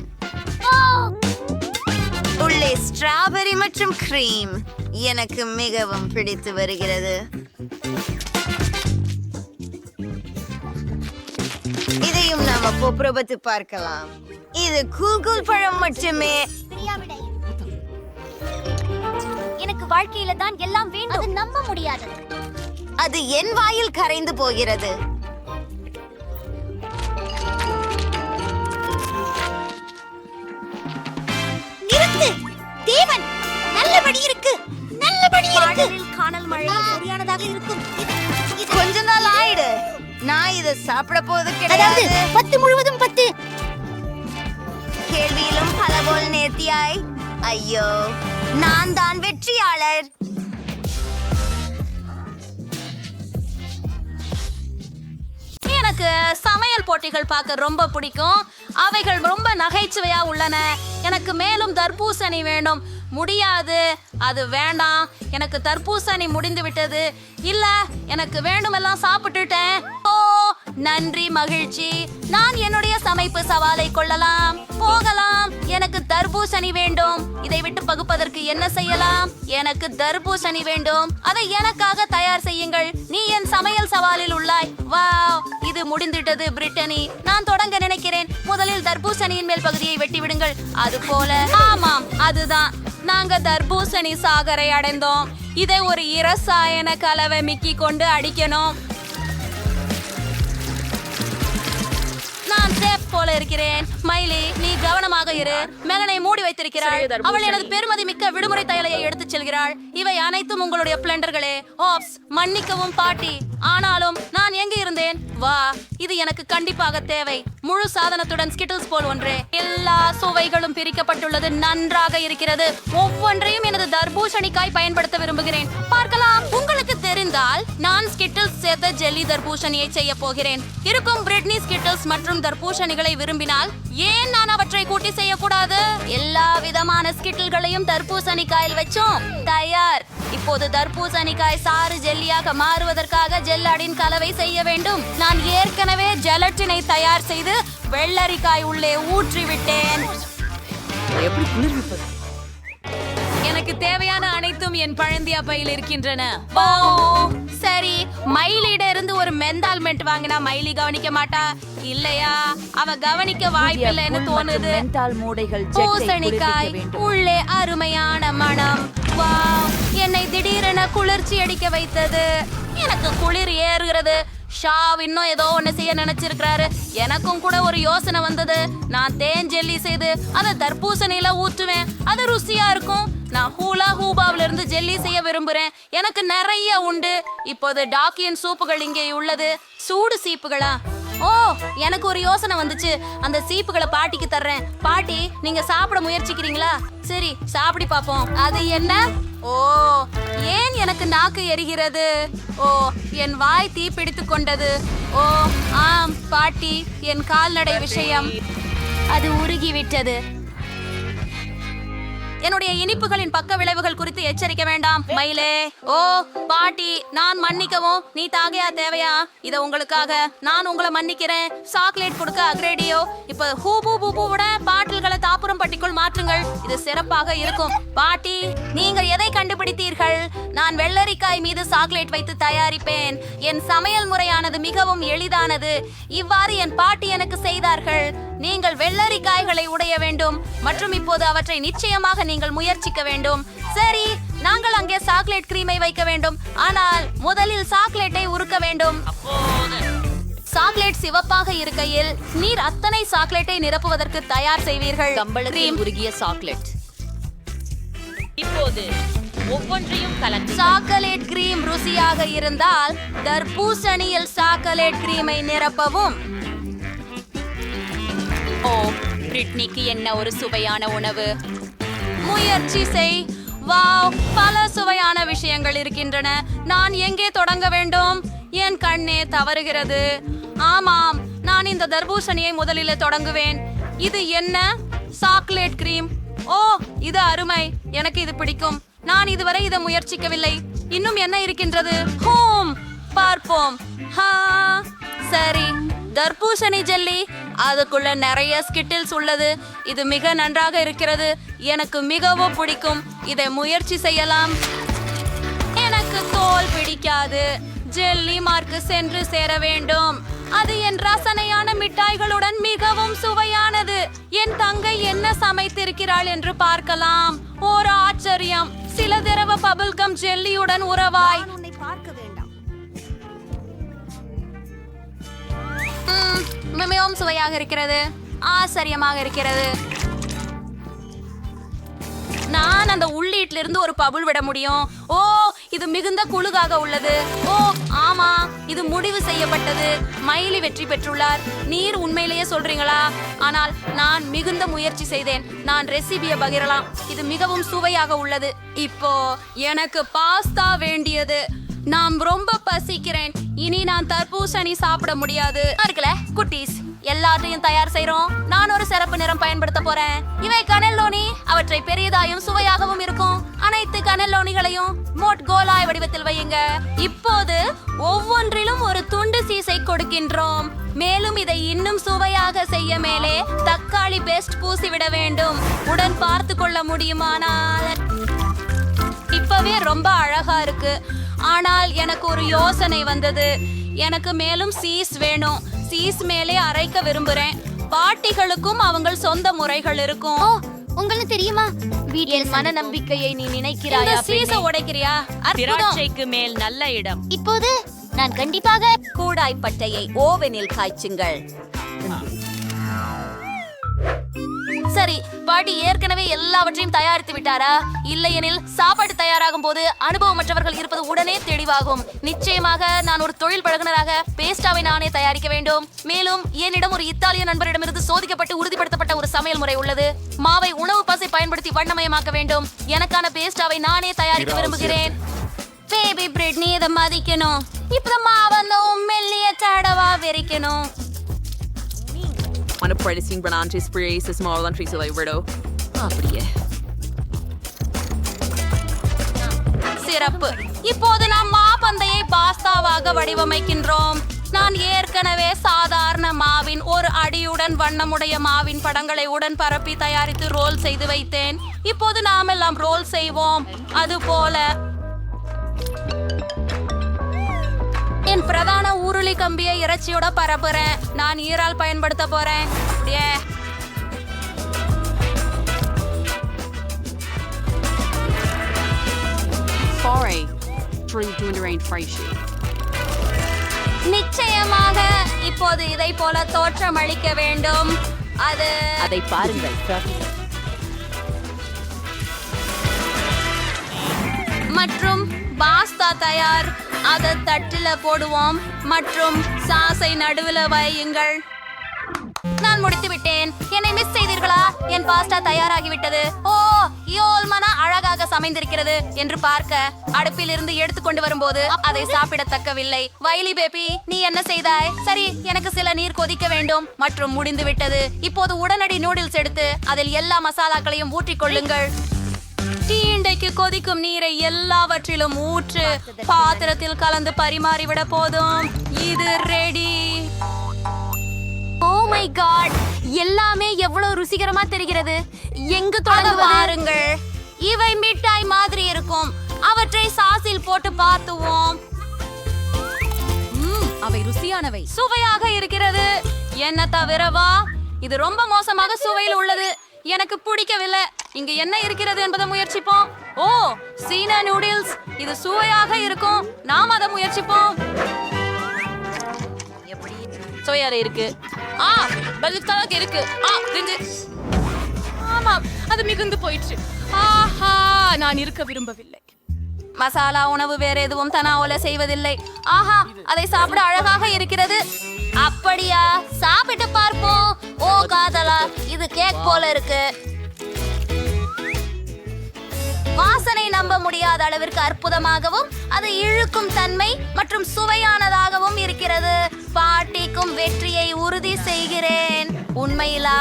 உள்ளே ஸ்ட்ராபெரி மற்றும் கிரீம் எனக்கு மிகவும் பிடித்து வருகிறது. இதையும் நாம பொப்ரபத்து பார்க்கலாம். இது கூகுள் பழம் மட்டுமே. எனக்கு வாழ்க்கையில தான் எல்லாம் வேண்டும். அது நம்ப முடியாது. அது என் வாயில் கரைந்து போகிறது. நிறுத்து தேவன். நல்லபடி இருக்கு, நல்லபடி இருக்கு. காணல் மழை சரியானதாக இருக்கும். கொஞ்ச நாள் ஆயிடு. நான் இதை சாப்பிட போது கிடையாது. 10 முழுவதும் 10. கேள்வியிலும் பல போல் நேர்த்தியாய். ஐயோ, நான் தான் வெற்றியாளர். எனக்கு சமையல் போட்டிகள் பார்க்க ரொம்ப பிடிக்கும். அவைகள் ரொம்ப நகைச்சுவையா உள்ளன. எனக்கு மேலும் தர்பூசணி வேண்டும். முடியாது, அது வேண்டாம். எனக்கு தர்பூசணி முடிந்து விட்டது. இல்ல, எனக்கு வேண்டுமெல்லாம் சாப்பிட்டுட்டேன். ஓ, நன்றி, மகிழ்ச்சி. நான் என்னுடைய சமைப்பு சவாலை கொள்ளலாம். போகலாம். எனக்கு தர்பூசணி வேண்டும். இதை விட்டு பகுப்பதற்கு என்ன செய்யலாம்? எனக்கு தர்பூசணி வேண்டும். அதை எனக்காக தயார் செய்யுங்கள். நீ என் சமையல் சவாலில் உள்ளாய். வாவ், இது முடிந்துவிட்டது பிரிட்டனி. நான் தொடங்க நினைக்கிறேன். முதலில் தர்பூசணியின் மேல் பகுதியை வெட்டி விடுங்கள். அது போல. ஆமாம், அதுதான். நாங்க தர்பூசணி சாகரை அடைந்தோம். இதை ஒரு இரசாயன கலவை மிக்கி கொண்டு அடிக்கணும். நான் சேஃப் போல இருக்கிறேன். மைலி, நீ கவனமாக இரு. மெலனை மூடி வைத்திருக்கிறாள். அவள் எனது பெருமதி மிக்க விடுமுறை தையலையை எடுத்துச் செல்கிறாள். இவை அனைத்தும் உங்களுடைய பிளெண்டர்களே. ஓப்ஸ், மன்னிக்கவும் பாட்டி. ஆனாலும் நான் எங்க இருந்தேன்? வா, இது எனக்கு கண்டிப்பாக தேவை. முழு சாதனத்துடன் ஸ்கிட்டில்ஸ் போல் ஒன்றே. எல்லா சுவைகளும் பிரிக்கப்பட்டுள்ளது. நன்றாக இருக்கிறது. ஒவ்வொன்றையும் எனது தர்பூசணிக்காய் பயன்படுத்த விரும்புகிறேன். பார்க்கலாம். உங்களுக்கு தெரிந்தால் நான் ஸ்கிட்டில்ஸ் சேர்த்த ஜெல்லி தர்பூசணியை செய்ய போகிறேன். இருக்கும் பிரிட்னி ஸ்கிட்டில்ஸ் மற்றும் தர்பூசணிகளை விரும்பினால் ஏன் நான் அவற்றை கூட்டி செய்யக்கூடாது? எல்லா விதமான ஸ்கிட்டில்களையும் தர்பூசணிக்காயில் வச்சோம். தயார். இப்போது தர்பூசணிக்காய் சாறு ஜெல்லியாக மாறுவதற்காக ஜெல்லடின் கலவை செய்ய வேண்டும். நான் ஏற்கனவே ஜெலட்டினை தயார் செய்து வெள்ளரிக்காய் உள்ளே ஊற்றி விட்டேன். எப்படி குளிர்விப்பது? எனக்கு தேவையான அனைத்தும் என் பழந்தியா பையில் இருக்கின்றன. ஓ சரி, மைலிட இருந்து ஒரு மென்டால்மெண்ட் வாங்கினா மைலி கவனிக்க மாட்டா இல்லையா? அவ கவனிக்க வாய்ப்பில்லைன்னு தோணுது. பூசணிக்காய் உள்ளே அருமையான மனம். வாவ், என்னை திடீரென குளிர்ச்சி அடிக்க வைத்தது. எனக்கு குளிர் ஏறுகிறது. ஷாவ் இன்னும் ஏதோ ஒண்ணு செய்ய நினைச்சிருக்கிறாரு. எனக்கும் கூட ஒரு யோசனை வந்தது. நான் தேன் ஜெல்லி செய்து அதை தர்பூசணியில ஊற்றுவேன். அது ருசியா இருக்கும். நான் ஹூலா ஹூபாவில இருந்து ஜெல்லி செய்ய விரும்புறேன். எனக்கு நிறைய உண்டு. இப்போது டாக்கியன் சூப்புகள் இங்கே உள்ளது. சூடு சீப்புகளா? ஓ, எனக்கு ஒரு யோசனை வந்துச்சு. அந்த சீப்புகளை பாட்டிக்கு தர்றேன். பாட்டி, நீங்க சாப்பிட முயற்சிக்கிறீங்களா? சரி, சாப்பிடி பாப்போம். அது என்ன? ஓ, ஏன் எனக்கு நாக்கு எரிகிறது? ஓ, என் வாய் தீ பிடித்து கொண்டது. ஓ ஆம் பாட்டி, என் கால்நடை விஷயம். அது உருகிவிட்டது. என்னுடைய இனிப்புகளின் பக்க விளைவுகள் குறித்து எச்சரிக்க வேண்டாம் மயிலே. ஓ பாட்டி, நான் மன்னிக்கவும். நீ தாகையா தேவையா? இத உங்களுக்காக நான் உங்களை மன்னிக்கிறேன். சாக்லேட் கொடுக்க அக்ரேடியோ. இப்ப ஹூபு பூபுவோட பாட்டில்களை தாப்புரம் பட்டிக்குள் மாற்றுங்கள். இது சிறப்பாக இருக்கும். பாட்டி, நீங்கள் எதை கண்டுபிடித்தீர்கள்? நான் வெள்ளரிக்காய் மீது சாக்லேட் வைத்து தயாரிப்பேன். என் சமையல் முறையானது மிகவும் எளிதானது. இவ்வாறு என் பாட்டி எனக்கு செய்தார்கள். நீங்கள் வெள்ளரிக்காய்களை உடைய வேண்டும் மற்றும் இப்போது அவற்றை நிச்சயமாக நீங்கள் முயற்சிக்க வேண்டும். சரி, நாங்கள் அங்கே சாக்லேட் கிரீமை வைக்க வேண்டும். ஆனால் முதலில் சாக்லேட்டை உருக்க வேண்டும். சாக்லேட் சிவப்பாக இருக்கையில் நீர் அத்தனை சாக்லேட்டை நிரப்புவதற்கு தயார் செய்வீர்கள். கம்பளத்தில் உருகிய சாக்லேட். இப்போது ஒவ்வொன்றையும் கலந்து சாக்லேட் கிரீம் ருசியாக இருந்தால் தர்பூசணியில் சாக்லேட் கிரீமை நிரப்பவும். ஓ, பிரிட்னிக்கு என்ன ஒரு சுவையான உணவு. முயற்சி செய். வாவ், பல சுவையான விஷயங்கள் இருக்கின்றன. நான் எங்கே தொடங்க வேண்டும்? என் கண்ணே தவறுகிறது. ஆமாம், நான் இந்த தர்பூசணியை முதலில் தொடங்குவேன். இது என்ன? Chocolate cream. ஓ, இது அருமை. எனக்கு இது பிடிக்கும். நான் இதுவரை இதை முயற்சிக்கவில்லை. இன்னும் என்ன இருக்கின்றது? ஹோம், பார்ப்போம். சரி, தர்பூசணி ஜெல்லி. அதுக்குள்ள நிறைய ஸ்கிட்டில்ஸ் உள்ளது. இது மிக நன்றாக இருக்கிறது. எனக்கு மிகவும் பிடிக்கும். இதை முயற்சி செய்யலாம். எனக்கு தோல் பிடிக்காது. ஜெல்லி மார்க்கு சென்று சேர வேண்டும். அது என் ரசனையான மிட்டாய்களுடன் மிகவும் சுவையானது. என் தங்கை என்ன சமைத்திருக்கிறாள் என்று பார்க்கலாம். ஒரு ஆச்சரியம். சில தடவை பபிள்கம் ஜெல்லியுடன் உறவாய். மிகவும் சுவையாக இருக்கிறது. ஆச்சரியமாக இருக்கிறது. நான் அந்த உள்ளீட்டில இருந்து ஒரு பபுள் விட முடியும். ஓ, இது மிகுந்த குளுகாக உள்ளது. ஓ ஆமா, இது முடிவு செய்யப்பட்டது. மைலி வெற்றி பெற்றுள்ளார். நீர் உண்மையிலேயே சொல்றீங்களா? ஆனால் நான் மிகுந்த முயற்சி செய்தேன். நான் ரெசிபியை பகிரலாம். இது மிகவும் சுவையாக உள்ளது. இப்போ எனக்கு பாஸ்தா வேண்டியது. நான் ரொம்ப பசிக்கிறேன். இனி நான் தர்பூசணி சாப்பிட முடியாது. இருக்குல்ல குட்டீஸ், எல்லாத்தையும் தயார் செய்றோம். நான் ஒரு சிறப்பு நிறம் பயன்படுத்த போறேன். இவை கனெல்லோனி. அவற்றை பெரியதாயும் சுவையாகவும் இருக்கும். அனைத்து கனெல்லோனிகளையும் மோட் கோலாய் வடிவத்தில் வையுங்க. இப்போது ஒவ்வொன்றிலும் ஒரு துண்டு சீஸை கொடுக்கின்றோம். மேலும் இதை இன்னும் சுவையாக செய்ய மேலே தக்காளி கோழி பெஸ்ட் பூசி விட வேண்டும். உடன் பார்த்து கொள்ள முடியுமானால் இப்பவே ரொம்ப அழகா இருக்கு. ஆனால் எனக்கு ஒரு யோசனை வந்தது. எனக்கு மேலும் சீஸ் வேணும். சீஸ் மேலே அரைக்க விரும்புறேன். பாட்டிகளுக்கும் அவங்க சொந்த முறைகள் இருக்கும். உங்களுக்கு தெரியுமா, என் மன நம்பிக்கையை நீ நினைக்கிறாயா? சீஸ உடைக்கிறியா? திராட்சைக்கு மேல் நல்ல இடம். இப்போது நான் கண்டிப்பாக கூடாய் பட்டையை ஓவனில் காய்ச்சுங்கள். சரி, பாட்டி ஏற்கனவே எல்லாவற்றையும் தயாரித்து விட்டாரா? இல்லையெனில் சாப்பாடு தயாராகும் போது அனுபவமற்றவர்கள் இருப்பது உடனே தெளிவாகும். நிச்சயமாக நான் ஒரு தொழில் பழகுனராக பேஸ்டாவை நானே தயாரிக்க வேண்டும். மேலும் என்னிடம் ஒரு இத்தாலிய நண்பரிடமிருந்து சோதிக்கப்பட்டு உறுதிப்படுத்தப்பட்ட ஒரு சமையல் முறை உள்ளது. மாவை உணவு பசை பயன்படுத்தி வண்ணமயமாக்க வேண்டும். எனக்கான பேஸ்டாவை நானே தயாரிக்க விரும்புகிறேன். பேபி பிரெட் நீ இதை மதிக்கணும். இப்ப மாவந்த மெல்லிய தடவா வெறிக்கணும். One of practicing Branante sprays is more than trees like Rido. அப்படியே சிறப்பு. இப்போது நாம் மாப்பந்தையை பாஸ்தாவாக வடிவமைக்கின்றோம். நான் ஏற்கனவே சாதாரண மாவின் ஒரு அடியுடன் வண்ணமுடைய மாவின் படங்களை உடன் பரப்பி தயாரித்து ரோல் செய்து வைத்தேன். இப்போது நாம் எல்லாம் ரோல் செய்வோம். அதுபோல என் பிரதான உருளி கம்பியை இறைச்சியோட பரப்புறேன். நான் ஈரால் பயன்படுத்த போறேன். நிச்சயமாக இப்போது இதை போல தோற்றமளிக்க வேண்டும். அதை பாருங்கள். மற்றும் பாஸ்தா தயார். அதை தட்டில போடுவோம் மற்றும் சாஸை நடுவில் வையுங்கள். நான் முடித்து விட்டேன். என்னை மிஸ் செய்தீர்களா? என் பாஸ்தா தயாராகிவிட்டது. ஓ, யோல்மனா அழகாக சமைந்திருக்கிறது என்று பார்க்க அடுப்பில் இருந்து எடுத்துக்கொண்டு வரும்போது அதை சாப்பிடத்தக்கவில்லை. வைலி பேபி, நீ என்ன செய்தாய்? சரி, எனக்கு சில நீர் கொதிக்க வேண்டும் மற்றும் முடிந்து விட்டது. இப்போது உடனடி நூடுல்ஸ் எடுத்து அதில் எல்லா மசாலாக்களையும் ஊற்றிக் கொள்ளுங்கள். டீண்டைக்கு கொதிக்கும் நீரை எல்லாவற்றிலும் ஊற்று. பாத்திரத்தில் கலந்து பரிமாறிவிட போதும். இது ரெடி. ஓ மை காட், எல்லாமே எவ்வளவு ருசிகரமா தெரிகிறது. எங்கு தொடங்க பாருங்கள். இவை மிட்டாய் மாதிரி இருக்கும். அவற்றை சாஸில் போட்டு பார்த்துவோம். அவை ருசியானவை, சுவையாக இருக்கிறது. என்ன தவிரவா இது ரொம்ப மோசமாக சுவையில் உள்ளது. எனக்கு பிடிக்கவில்லை. இங்க என்ன இருக்கிறது என்பதை முயற்சிப்போம். ஓ, சீனா நூடுல்ஸ். இது சுவையாக இருக்கும். நாம் அதை முயற்சிப்போம். எப்படி சுவையாக இருக்கு? பல்கலாக இருக்கு. ஆமாம், அது மிகுந்து போயிற்று. ஆஹா, நான் இருக்க விரும்பவில்லை. மசாலா உணவு வேற எதுவும் தனாவோல செய்வதில்லை. ஆஹா, அதை சாப்பிட அழகாக இருக்கிறது. அப்படியா? சாப்பிட்டு பார்ப்போம். ஓ காதலா, இது கேக் போல இருக்கு. வாசனை நம்ப முடியாத அளவிற்கு அற்புதமாகவும் அது இழுக்கும் தன்மை மற்றும் சுவையானதாகவும் இருக்கிறது. பாட்டிக்கும் வெற்றியை உறுதி செய்கிறேன். உண்மையிலா?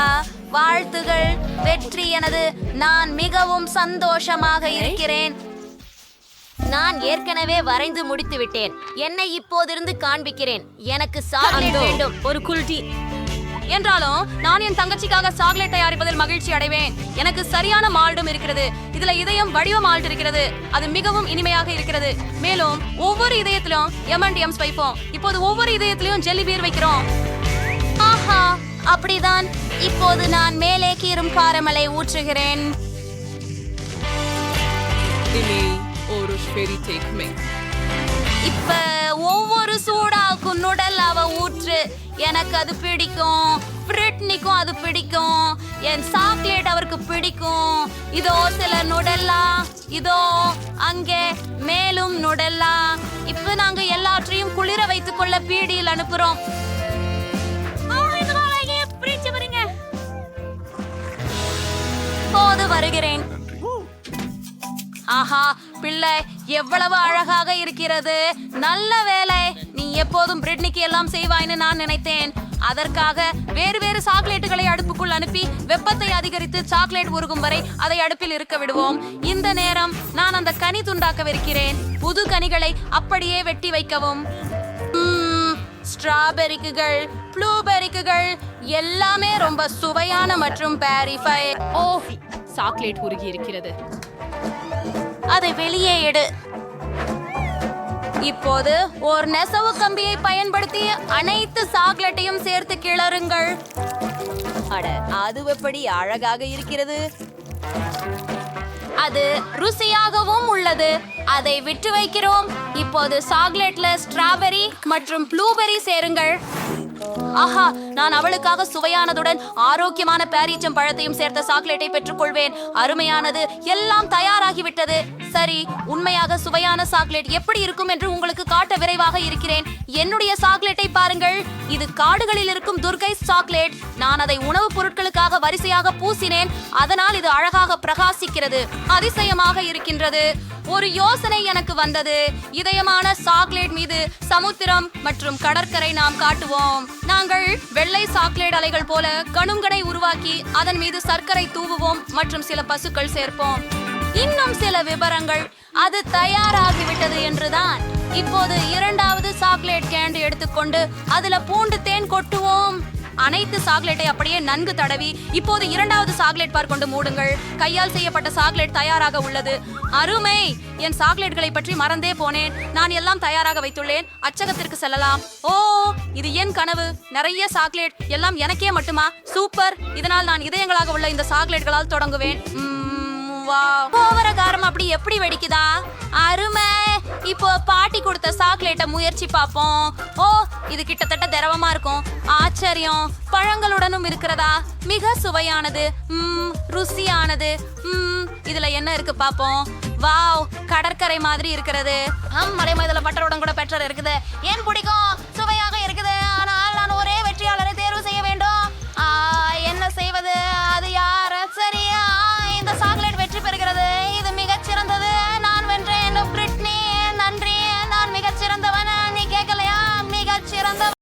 வாழ்த்துகள், வெற்றி எனது. நான் மிகவும் சந்தோஷமாக இருக்கிறேன். நான் ஏற்கனவே வரைந்து முடித்து விட்டேன். என்னை இப்போதிருந்து காண்பிக்கிறேன். எனக்கு சாக்லேட் வேண்டும். ஒரு குல்டி என்றாலும் நான் என் தங்கச்சிக்காக சாக்லேட் தயாரிப்பதில் மகிழ்ச்சி அடைவேன். எனக்கு சரியான மால்டும் இருக்கிறது. இதுல இதயம் வடிவ மால்ட் இருக்கிறது. அது மிகவும் இனிமையாக இருக்கிறது. மேலும் ஒவ்வொரு இதயத்திலும் M&M's வைப்போம். இப்போது ஒவ்வொரு இதயத்திலும் ஜெல்லி பீர் வைக்கிறோம். ஆஹா, அப்படிதான். இப்போது நான் மேலே கீறும் காரமலை ஊற்றுகிறேன். ஒரு ஃபெரி டேக் மீ. இப்ப ஒவ்வொரு சூடாக்கும் நுடல்லாவ ஊற்று. எனக்கு அது பிடிக்கும். பிரிட்னிக்கும் அது பிடிக்கும். என் சாக்லேட் அவருக்கு பிடிக்கும். இதோ சில நுடல்லா. இதோ அங்கே மேலும் நுடல்லா. இப்ப நாங்க எல்லாற்றையும் குளிர வைத்துக் கொள்ள பீடியில் அனுப்புறோம். போது வருகிறேன். ஆஹா, பிள்ளை எவ்வளவு அழகாக இருக்கிறது. நல்ல வேலை. நீ எப்போதும் பிரிட்னிக்கு எல்லாம் செய்வாய்னு நான் நினைத்தேன். அதற்காக வேறு வேறு சாக்லேட்டுகளை அடுப்புக்குள் அனுப்பி வெப்பத்தை அதிகரித்து சாக்லேட் உருகும் வரை அதை அடுப்பில் இருக்க விடுவோம். இந்த நேரம் நான் அந்த கனி துண்டாக்கவிருக்கிறேன். புது கனிகளை அப்படியே வெட்டி வைக்கவும். ஸ்ட்ராபெரிக்குகள், ப்ளூபெரிக்குகள் எல்லாமே ரொம்ப சுவையான மற்றும் பேரிஃபை. ஓ, சாக்லேட் உருகி இருக்கிறது. அதை வெளியே எடு. இப்போது ஒரு நெசவு கம்பியை பயன்படுத்தி அனைத்து சாக்லேட்டையும் சேர்த்து கிளறுங்கள். அட, அது எப்படி அழகாக இருக்கிறது. அது ருசியாகவும் உள்ளது. அதை விட்டு வைக்கிறோம். இப்போது சாக்லேட்ல ஸ்ட்ராபெரி மற்றும் ப்ளூபெரி சேருங்கள். ஆஹா, நான் அவளுக்காக சுவையானதுடன் ஆரோக்கியமான பேரீச்சம் பழத்தையும் சேர்த்த சாக்லேட்டை பெற்றுக்கொள்வேன். அருமையானது. எல்லாம் தயாராகிவிட்டது. சரி, உண்மையாக சுவையான சாக்லேட் எப்படி இருக்கும் என்று உங்களுக்கு காட்ட விரைவாக இருக்கிறேன். என்னுடைய சாக்லேட்டை பாருங்கள். இது காடுகளில் இருக்கும் துர்கை சாக்லேட். நான் அதை உணவுப் பொருட்களுக்காக வரிசையாக பூசினேன். அதனால் இது அழகாக பிரகாசிக்கிறது. அதிசயமாக இருக்கின்றது. ஒரு யோசனை எனக்கு வந்தது. இதயமான சாக்லேட் மீது சமுத்திரம் மற்றும் கடற்கரை நாம் காட்டுவோம். நாங்கள் வெள்ளை சாக்லேட் அலைகள் போல கணுங்கனை உருவாக்கி அதன் மீது சர்க்கரை தூவுவோம் மற்றும் சில பசுக்கள் சேர்ப்போம். இன்னும் சில விவரங்கள். அது தயாராகிவிட்டது என்றுதான். இப்போது இரண்டாவது சாக்லேட் கேண்டு எடுத்துக்கொண்டு அதுல பூண்டு தேன் கொட்டுவோம். அனைத்து சாக்லேட்டை அப்படியே நன்கு தடவி இப்போது இரண்டாவது சாக்லேட் பார் கொண்டு மூடுங்கள். கையால் செய்யப்பட்ட சாக்லேட் தயாராக உள்ளது. அருமை. என் சாக்லேட்களை பற்றி மறந்தே போனேன். நான் எல்லாம் தயாராக வைத்துள்ளேன். அச்சகத்திற்கு செல்லலாம். ஓ, இது என் கனவு. நிறைய சாக்லேட். எல்லாம் எனக்கே மட்டுமா? சூப்பர். இதனால் நான் இதயங்களாக உள்ள இந்த சாக்லேட்களால் தொடங்குவேன். கோவரகாரம் அப்படி எப்படி வெடிக்குதா? அருமை. இப்போ பாட்டி கொடுத்த சாக்லேட்டை முயற்சி பார்ப்போம். ஓ, இது கிட்டத்தட்ட திரவமா இருக்கும். ஆச்சரியம். பழங்களுடனும் இருக்கிறதா? மிக சுவையானது. ருசியானது. இதுல என்ன இருக்கு பாப்போம். வாவ், கடற்கரை மாதிரி இருக்கிறது. மலை மதுல பட்டருடன் கூட பெற்றர் இருக்குது. ஏன் பிடிக்கும்?